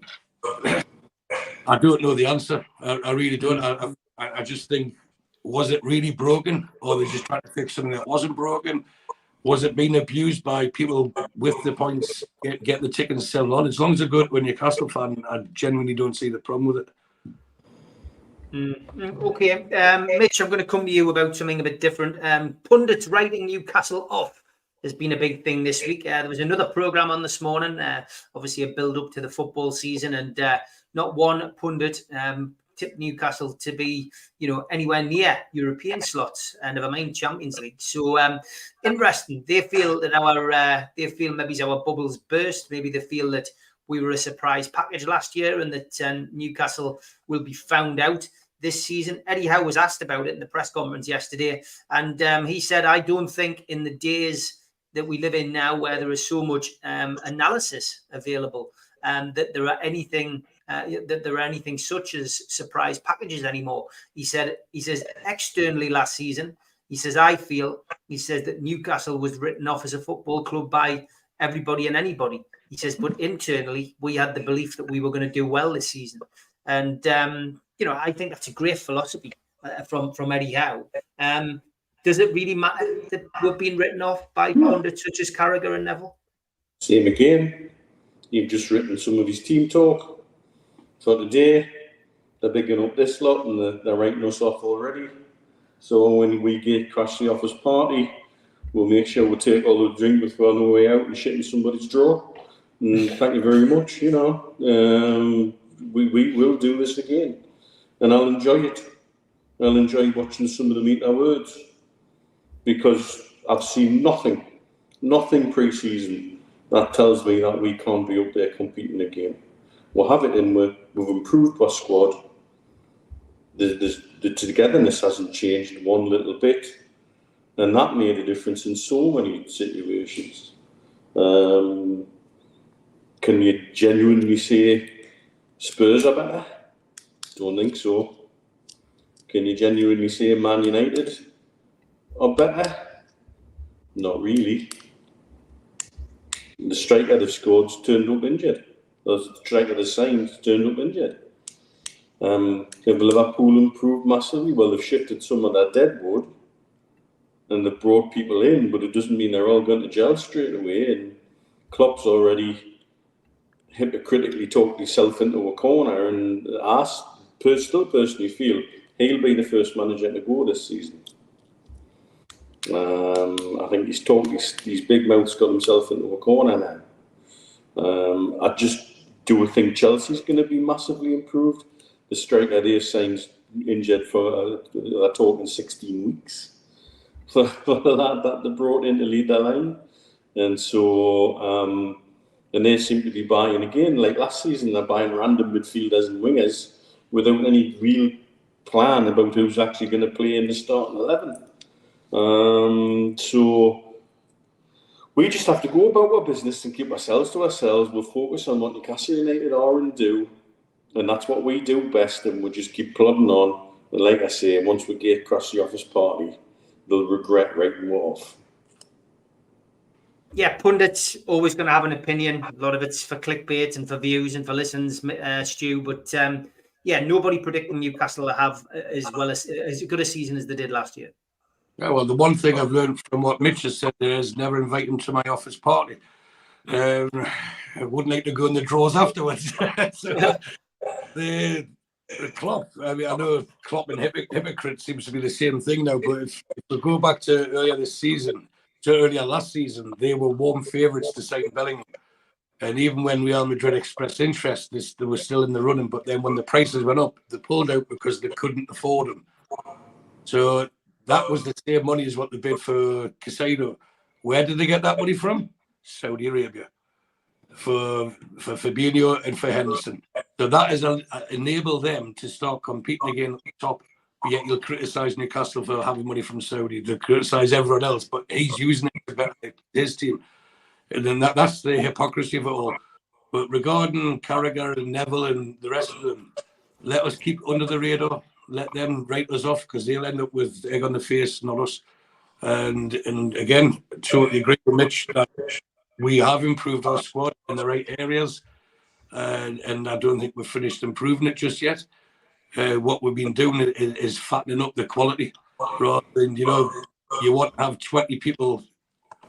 I don't know the answer. I really don't. I just think, was it really broken, or they just trying to fix something that wasn't broken? Was it being abused by people with the points, get the tickets and sell on? As long as they're good when you're a Newcastle fan, I genuinely don't see the problem with it. Okay. Mitch, I'm going to come to you about something a bit different. Pundits writing Newcastle off has been a big thing this week. There was another programme on this morning, obviously a build-up to the football season, and not one pundit tipped Newcastle to be, anywhere near European slots, and never mind Champions League. So interesting. They feel that maybe our bubbles burst. Maybe they feel that we were a surprise package last year, and that Newcastle will be found out this season. Eddie Howe was asked about it in the press conference yesterday, and he said, "I don't think in the days that we live in now, where there is so much analysis available, that there are anything." That there are anything such as surprise packages anymore. He says externally last season, he says that Newcastle was written off as a football club by everybody and anybody. He says, but internally we had the belief that we were going to do well this season. And I think that's a great philosophy from Eddie Howe. Does it really matter that we're being written off by pundits such as Carragher and Neville? Same again. You've just written some of his team talk. So today, they're bigging up this lot and they're writing us off already. So when we get crash the office party, we'll make sure we take all the drink before on the way out and shit in somebody's drawer. And thank you very much, we will do this again. And I'll enjoy it. I'll enjoy watching some of them eat their words. Because I've seen nothing pre-season that tells me that we can't be up there competing again. We'll have it in. We've improved our squad. the togetherness hasn't changed one little bit, and that made a difference in so many situations. Can you genuinely say Spurs are better? Don't think so. Can you genuinely say Man United are better? Not really. The striker they've scored turned up injured. The striker they signed turned up injured. Have Liverpool improved massively? Well, they've shifted some of their deadwood and they've brought people in, but it doesn't mean they're all going to gel straight away. And Klopp's already hypocritically talked himself into a corner, and I still personally feel he'll be the first manager to go this season. I think he's talked his big mouth's got himself into a corner now. I just do think Chelsea's going to be massively improved. The striker they've signed injured for, they're talking 16 weeks for that they brought in to lead their line. And so, and they seem to be buying again, like last season, they're buying random midfielders and wingers without any real plan about who's actually going to play in the starting 11. So we just have to go about our business and keep ourselves to ourselves. We'll focus on what Newcastle United are and do, and that's what we do best, and we'll just keep plodding on. And like I say, once we get across the office party, they'll regret writing off. Yeah, Pundit's always going to have an opinion. A lot of it's for clickbait and for views and for listens, Stu. But yeah, nobody predicting Newcastle to have as good a season as they did last year. Yeah, well, the one thing I've learned from what Mitch has said there is never invite him to my office party. I wouldn't like to go in the draws afterwards. So, the Klopp, I mean, I know Klopp and hypocrite seems to be the same thing now, but if we go back to earlier last season, they were warm favourites to sign Bellingham. And even when Real Madrid expressed interest, they were still in the running. But then when the prices went up, they pulled out because they couldn't afford them. So that was the same money as what they bid for Casado. Where did they get that money from? Saudi Arabia. For Fabinho and for Henderson. So that has enabled them to start competing again at the top. But yet you'll criticise Newcastle for having money from Saudi. They'll criticise everyone else, but he's using it to better his team. And then that's the hypocrisy of it all. But regarding Carragher and Neville and the rest of them, let us keep under the radar. Let them write us off because they'll end up with egg on the face, not us. And again, totally agree with Mitch that we have improved our squad in the right areas. And I don't think we've finished improving it just yet. What we've been doing is fattening up the quality rather than, you want to have 20 people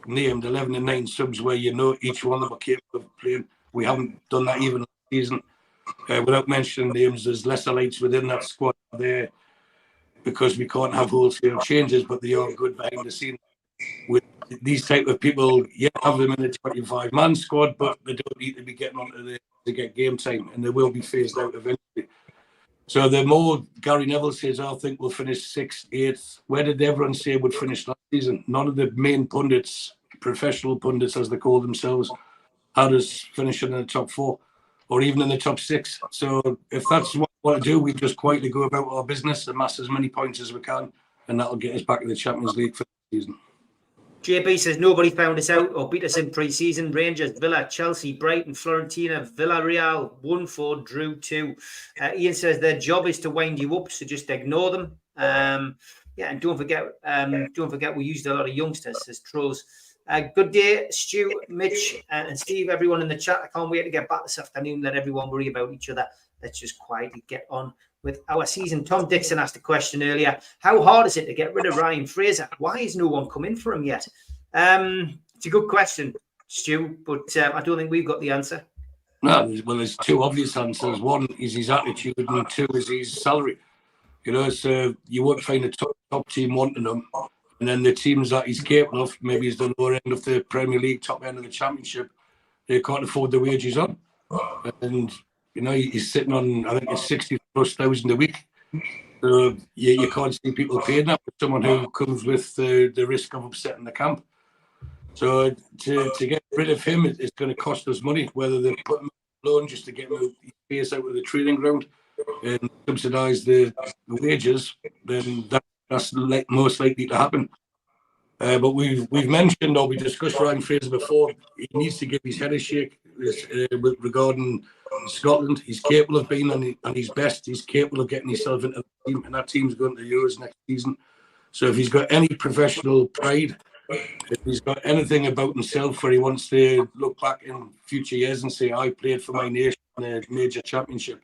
named 11 and 9 subs where each one of them are capable of playing. We haven't done that even last season. Without mentioning names, there's lesser lights within that squad there because we can't have wholesale changes, but they are good behind the scenes. With these type of people, have them in a 25-man squad, but they don't need to be getting onto to get game time, and they will be phased out eventually. So the more Gary Neville says, I think we'll finish 6th, 8th. Where did everyone say would finish last season? None of the main pundits, professional pundits as they call themselves, had us finishing in the top 4 or even in the top 6. So if that's what we want to do, we just quietly go about our business, amass as many points as we can, and that'll get us back in the Champions League for the season. JB says nobody found us out or beat us in pre-season. Rangers, Villa, Chelsea, Brighton, Fiorentina, Villarreal 1-4, drew 2. Ian says their job is to wind you up, so just ignore them. And don't forget we used a lot of youngsters as trolls. Good day, Stu, Mitch, and Steve, everyone in the chat. I can't wait to get back this afternoon. Let everyone worry about each other. Let's just quietly get on with our season. Tom Dixon asked a question earlier. How hard is it to get rid of Ryan Fraser? Why has no one come in for him yet? It's a good question, Stu, but I don't think we've got the answer. No, well, there's 2 obvious answers. One is his attitude, and 2 is his salary. So you won't find a top team wanting him. And then the teams that he's capable of, maybe he's the lower end of the Premier League, top end of the Championship, they can't afford the wages on. And he's sitting on, I think it's 60,000+ a week. So you can't see people paying that for someone who comes with the risk of upsetting the camp. So to get rid of him, it's going to cost us money, whether they put him on loan just to get his face out of the training ground, and subsidise the wages, then that's most likely to happen. But we've mentioned, or we discussed Ryan Fraser before. He needs to give his head a shake regarding Scotland. He's capable of being on his best. He's capable of getting himself into the team, and that team's going to the Euros next season. So if he's got any professional pride, if he's got anything about himself where he wants to look back in future years and say, I played for my nation in a major championship,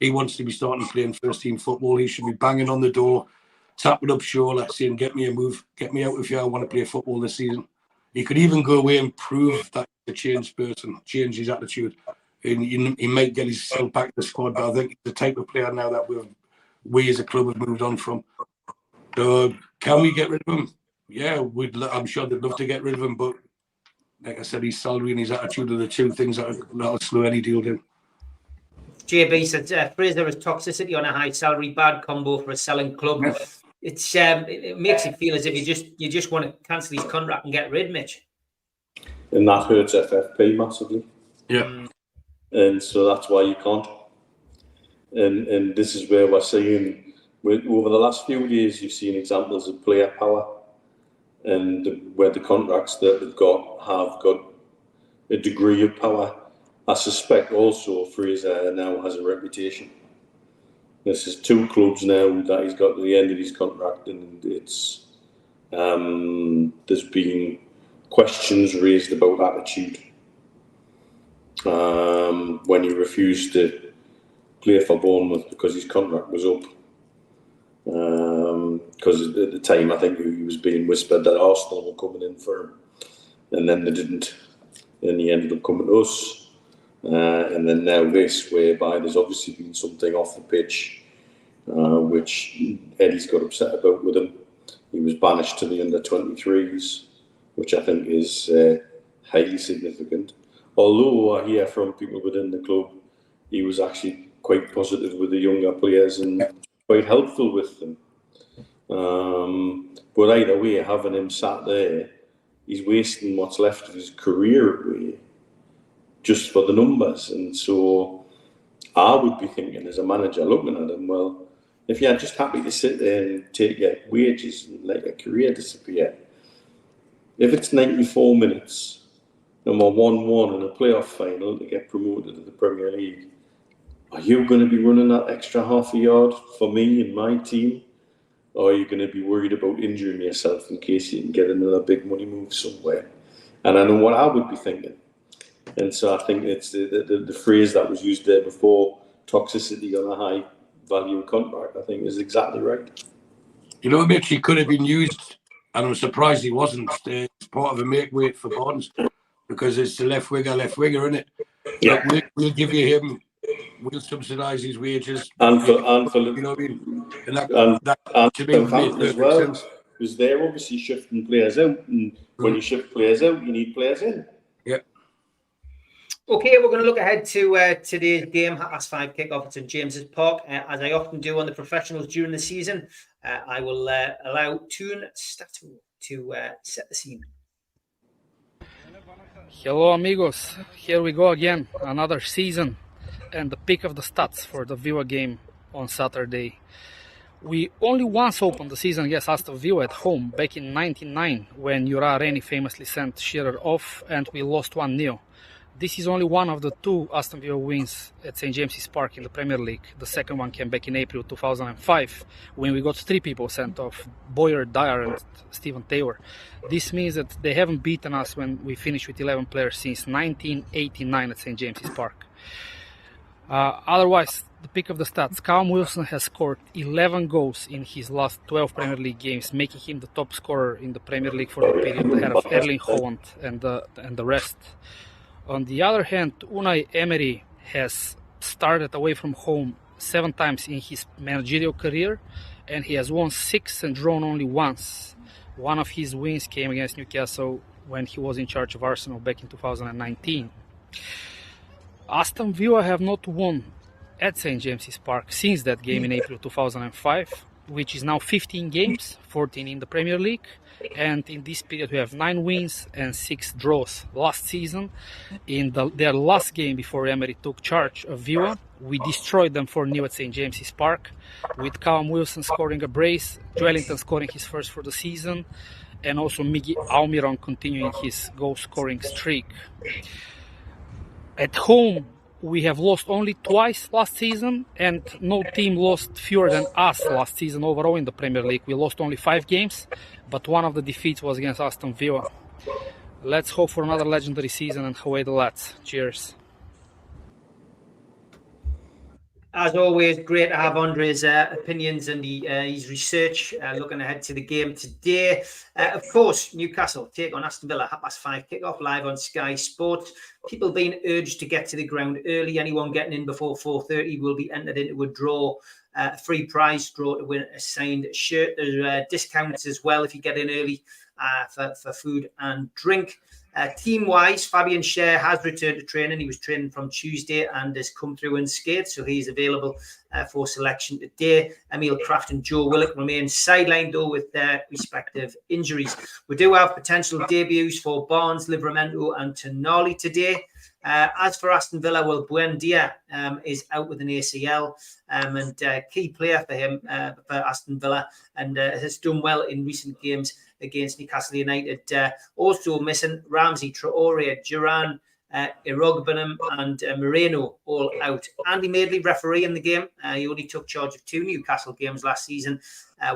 he wants to be starting playing first team football. He should be banging on the door, tapping up shoulder, saying, get me a move, get me out of here, I want to play football this season. He could even go away and prove that he's a changed person, change his attitude. And he might get himself back to the squad, but I think he's the type of player now that we as a club have moved on from. So can we get rid of him? Yeah, I'm sure they'd love to get rid of him, but like I said, his salary and his attitude are the two things that'll slow any deal down. JB said Fraser has toxicity on a high salary, bad combo for a selling club. Yeah. It makes it feel as if you just want to cancel his contract and get rid, Mitch. And that hurts FFP massively. Yeah. And so that's why you can't. And this is where we're seeing, over the last few years, you've seen examples of player power, and where the contracts that they've got have got a degree of power. I suspect also Fraser now has a reputation. This is 2 clubs now that he's got to the end of his contract, and it's there's been questions raised about attitude when he refused to play for Bournemouth because his contract was up. Because at the time I think he was being whispered that Arsenal were coming in for him, and then they didn't, and he ended up coming to us, and then now this, whereby there's obviously been something off the pitch which Eddie's got upset about with him. He was banished to the under-23s, which I think is highly significant. Although I hear from people within the club, he was actually quite positive with the younger players and quite helpful with them. But either way, having him sat there, he's wasting what's left of his career away just for the numbers. And so I would be thinking as a manager looking at him, well, if you're just happy to sit there and take your wages and let your career disappear, if it's 94 minutes and we're 1-1 in a playoff final to get promoted to the Premier League, are you going to be running that extra half a yard for me and my team? Or are you going to be worried about injuring yourself in case you can get another big money move somewhere? And I know what I would be thinking. And so I think it's the phrase that was used there before, toxicity on a high value contract, I think is exactly right. You know, Mitch, he could have been used, and I'm surprised he wasn't, as part of a make weight for Barnes, because it's the left winger, isn't it? Yeah. We'll give you him. We'll subsidise his wages, and for you know what I mean, and that to me as well, because they're obviously shifting players out, and when you shift players out, you need players in. Yeah. Okay, we're going to look ahead to today's game, 5:30 kickoff at St James's Park. As I often do on the professionals during the season, I will allow Toon Statu to set the scene. Hello, amigos. Here we go again, another season. And the pick of the stats for the Villa game on Saturday. We only once opened the season against Aston Villa at home back in 1999 when Jura Reni famously sent Shearer off and we lost 1-0. This is only one of the 2 Aston Villa wins at St James's Park in the Premier League. The second one came back in April 2005 when we got 3 people sent off, Boyer, Dyer and Stephen Taylor. This means that they haven't beaten us when we finished with 11 players since 1989 at St James's Park. Otherwise, the pick of the stats, Callum Wilson has scored 11 goals in his last 12 Premier League games, making him the top scorer in the Premier League for the period ahead of Erling Haaland and the rest. On the other hand, Unai Emery has started away from home 7 times in his managerial career, and he has won 6 and drawn only once. One of his wins came against Newcastle when he was in charge of Arsenal back in 2019. Aston Villa have not won at St James's Park since that game in April 2005. which is now 15 games, 14 in the Premier League. And in this period, we have 9 wins and 6 draws. Last season, in their last game before Emery took charge of Villa, we destroyed them 4-0 at St. James's Park, with Callum Wilson scoring a brace, Joelinton scoring his first for the season, and also Miggy Almiron continuing his goal-scoring streak. At home, we have lost only twice last season, and no team lost fewer than us last season overall in the Premier League. We lost only 5 games, but one of the defeats was against Aston Villa. Let's hope for another legendary season, and away the lads. Cheers. As always, great to have Andre's opinions and his research looking ahead to the game today. Of course, Newcastle take on Aston Villa, 5:30 kickoff live on Sky Sports. People being urged to get to the ground early. Anyone getting in before 4:30 will be entered into a draw, free prize draw to win a signed shirt. There's discounts as well if you get in early for food and drink. Team-wise, Fabian Schär has returned to training. He was training from Tuesday and has come through unscathed, so he's available for selection today. Emil Kraft and Joe Willock remain sidelined, though, with their respective injuries. We do have potential debuts for Barnes, Livramento and Tonali today. As for Aston Villa, well, Buendia is out with an ACL and key player for him, for Aston Villa, and has done well in recent games against Newcastle United. Also missing Ramsey, Traore, Duran, Irogbenham and Moreno, all out. Andy Madeley, referee in the game. He only took charge of 2 Newcastle games last season.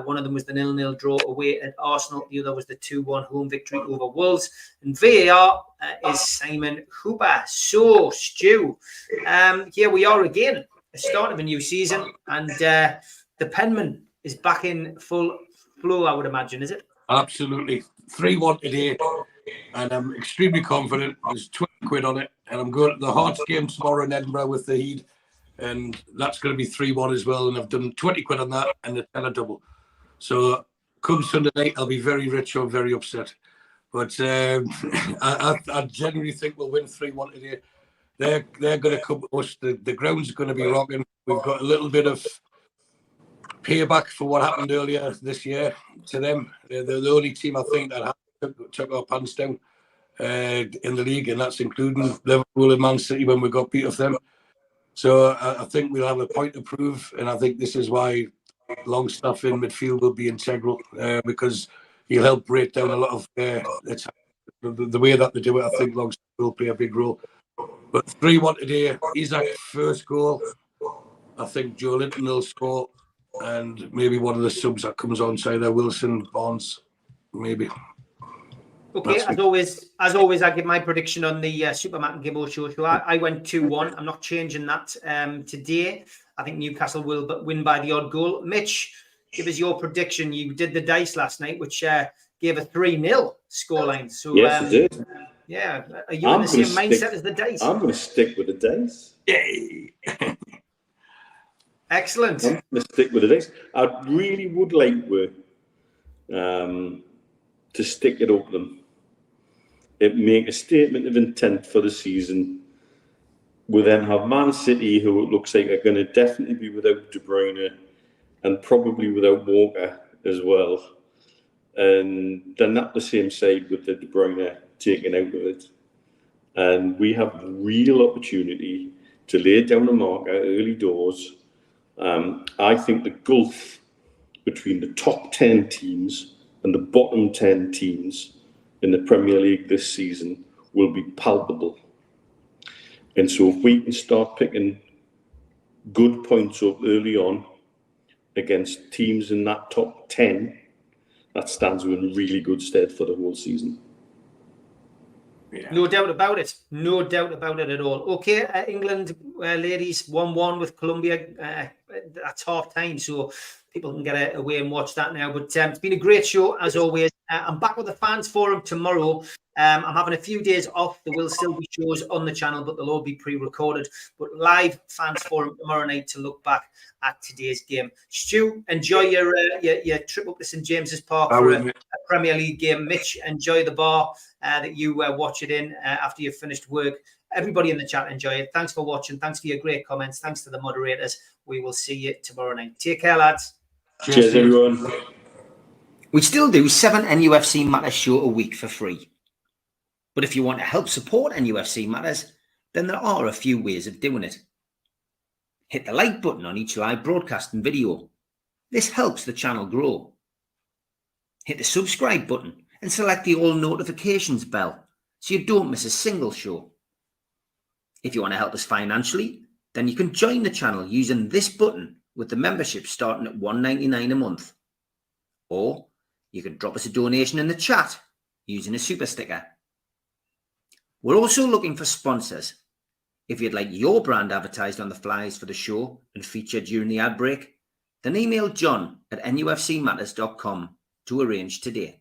One of them was the 0-0 draw away at Arsenal. The other was the 2-1 home victory over Wolves. And VAR is Simon Hooper. So, Stu, here we are again, the start of a new season. And the penman is back in full flow, I would imagine, is it? Absolutely. 3-1 today. And I'm extremely confident. There's 20 quid on it. And I'm going to the Hearts game tomorrow in Edinburgh with the Heat. And that's going to be 3-1 as well. And I've done 20 quid on that and a tenner double. So come Sunday night, I'll be very rich or very upset. But I genuinely think we'll win 3-1 today. They're going to come to us. The ground's going to be rocking. We've got a little bit of payback for what happened earlier this year to them. They're the only team, I think, that took our pants down in the league, and that's including Liverpool and Man City when we got beat off them. So I think we'll have a point to prove, and I think this is why Longstaff in midfield will be integral because he'll help break down a lot of the way that they do it. I think Longstaff will play a big role. But 3-1 today, Isak's first goal. I think Joelinton will score, and maybe one of the subs that comes on, say either Wilson, Barnes, maybe. Okay, as always, I give my prediction on the Supermac and Gibbo show. So I went 2-1. I'm not changing that today. I think Newcastle will win by the odd goal. Mitch, give us your prediction. You did the dice last night, which gave a 3-0 scoreline. So yes, it did. Yeah, are you in the same mindset as the dice? I'm going to stick with the dice. Yay! Excellent. I'm going to stick with the dice. I really would like to stick it up them. It make a statement of intent for the season. We then have Man City, who it looks like are going to definitely be without De Bruyne and probably without Walker as well. And they're not the same side with the De Bruyne taken out of it. And we have real opportunity to lay down a marker early doors. I think the gulf between the top 10 teams and the bottom 10 teams in the Premier League this season will be palpable. And so if we can start picking good points up early on against teams in that top 10, that stands you in really good stead for the whole season. Yeah. No doubt about it. No doubt about it at all. Okay, England ladies 1-1 with Colombia. That's half time, so people can get away and watch that now. But it's been a great show, as always. I'm back with the Fans Forum tomorrow. I'm having a few days off. There will still be shows on the channel, but they'll all be pre-recorded. But live Fans Forum tomorrow night to look back at today's game. Stu, enjoy your trip up to St James's Park for a Premier League game. Mitch, enjoy the bar that you watch it in after you've finished work. Everybody in the chat, enjoy it. Thanks for watching. Thanks for your great comments. Thanks to the moderators. We will see you tomorrow night. Take care, lads. Cheers everyone. We still do 7 NUFC Matters show a week for free. But if you want to help support NUFC Matters, then there are a few ways of doing it. Hit the like button on each live broadcast and video. This helps the channel grow. Hit the subscribe button and select the all notifications bell so you don't miss a single show. If you want to help us financially, then you can join the channel using this button with the membership starting at $1.99 a month. Or you can drop us a donation in the chat using a super sticker. We're also looking for sponsors. If you'd like your brand advertised on the flyers for the show and featured during the ad break, then email John at nufcmatters.com to arrange today.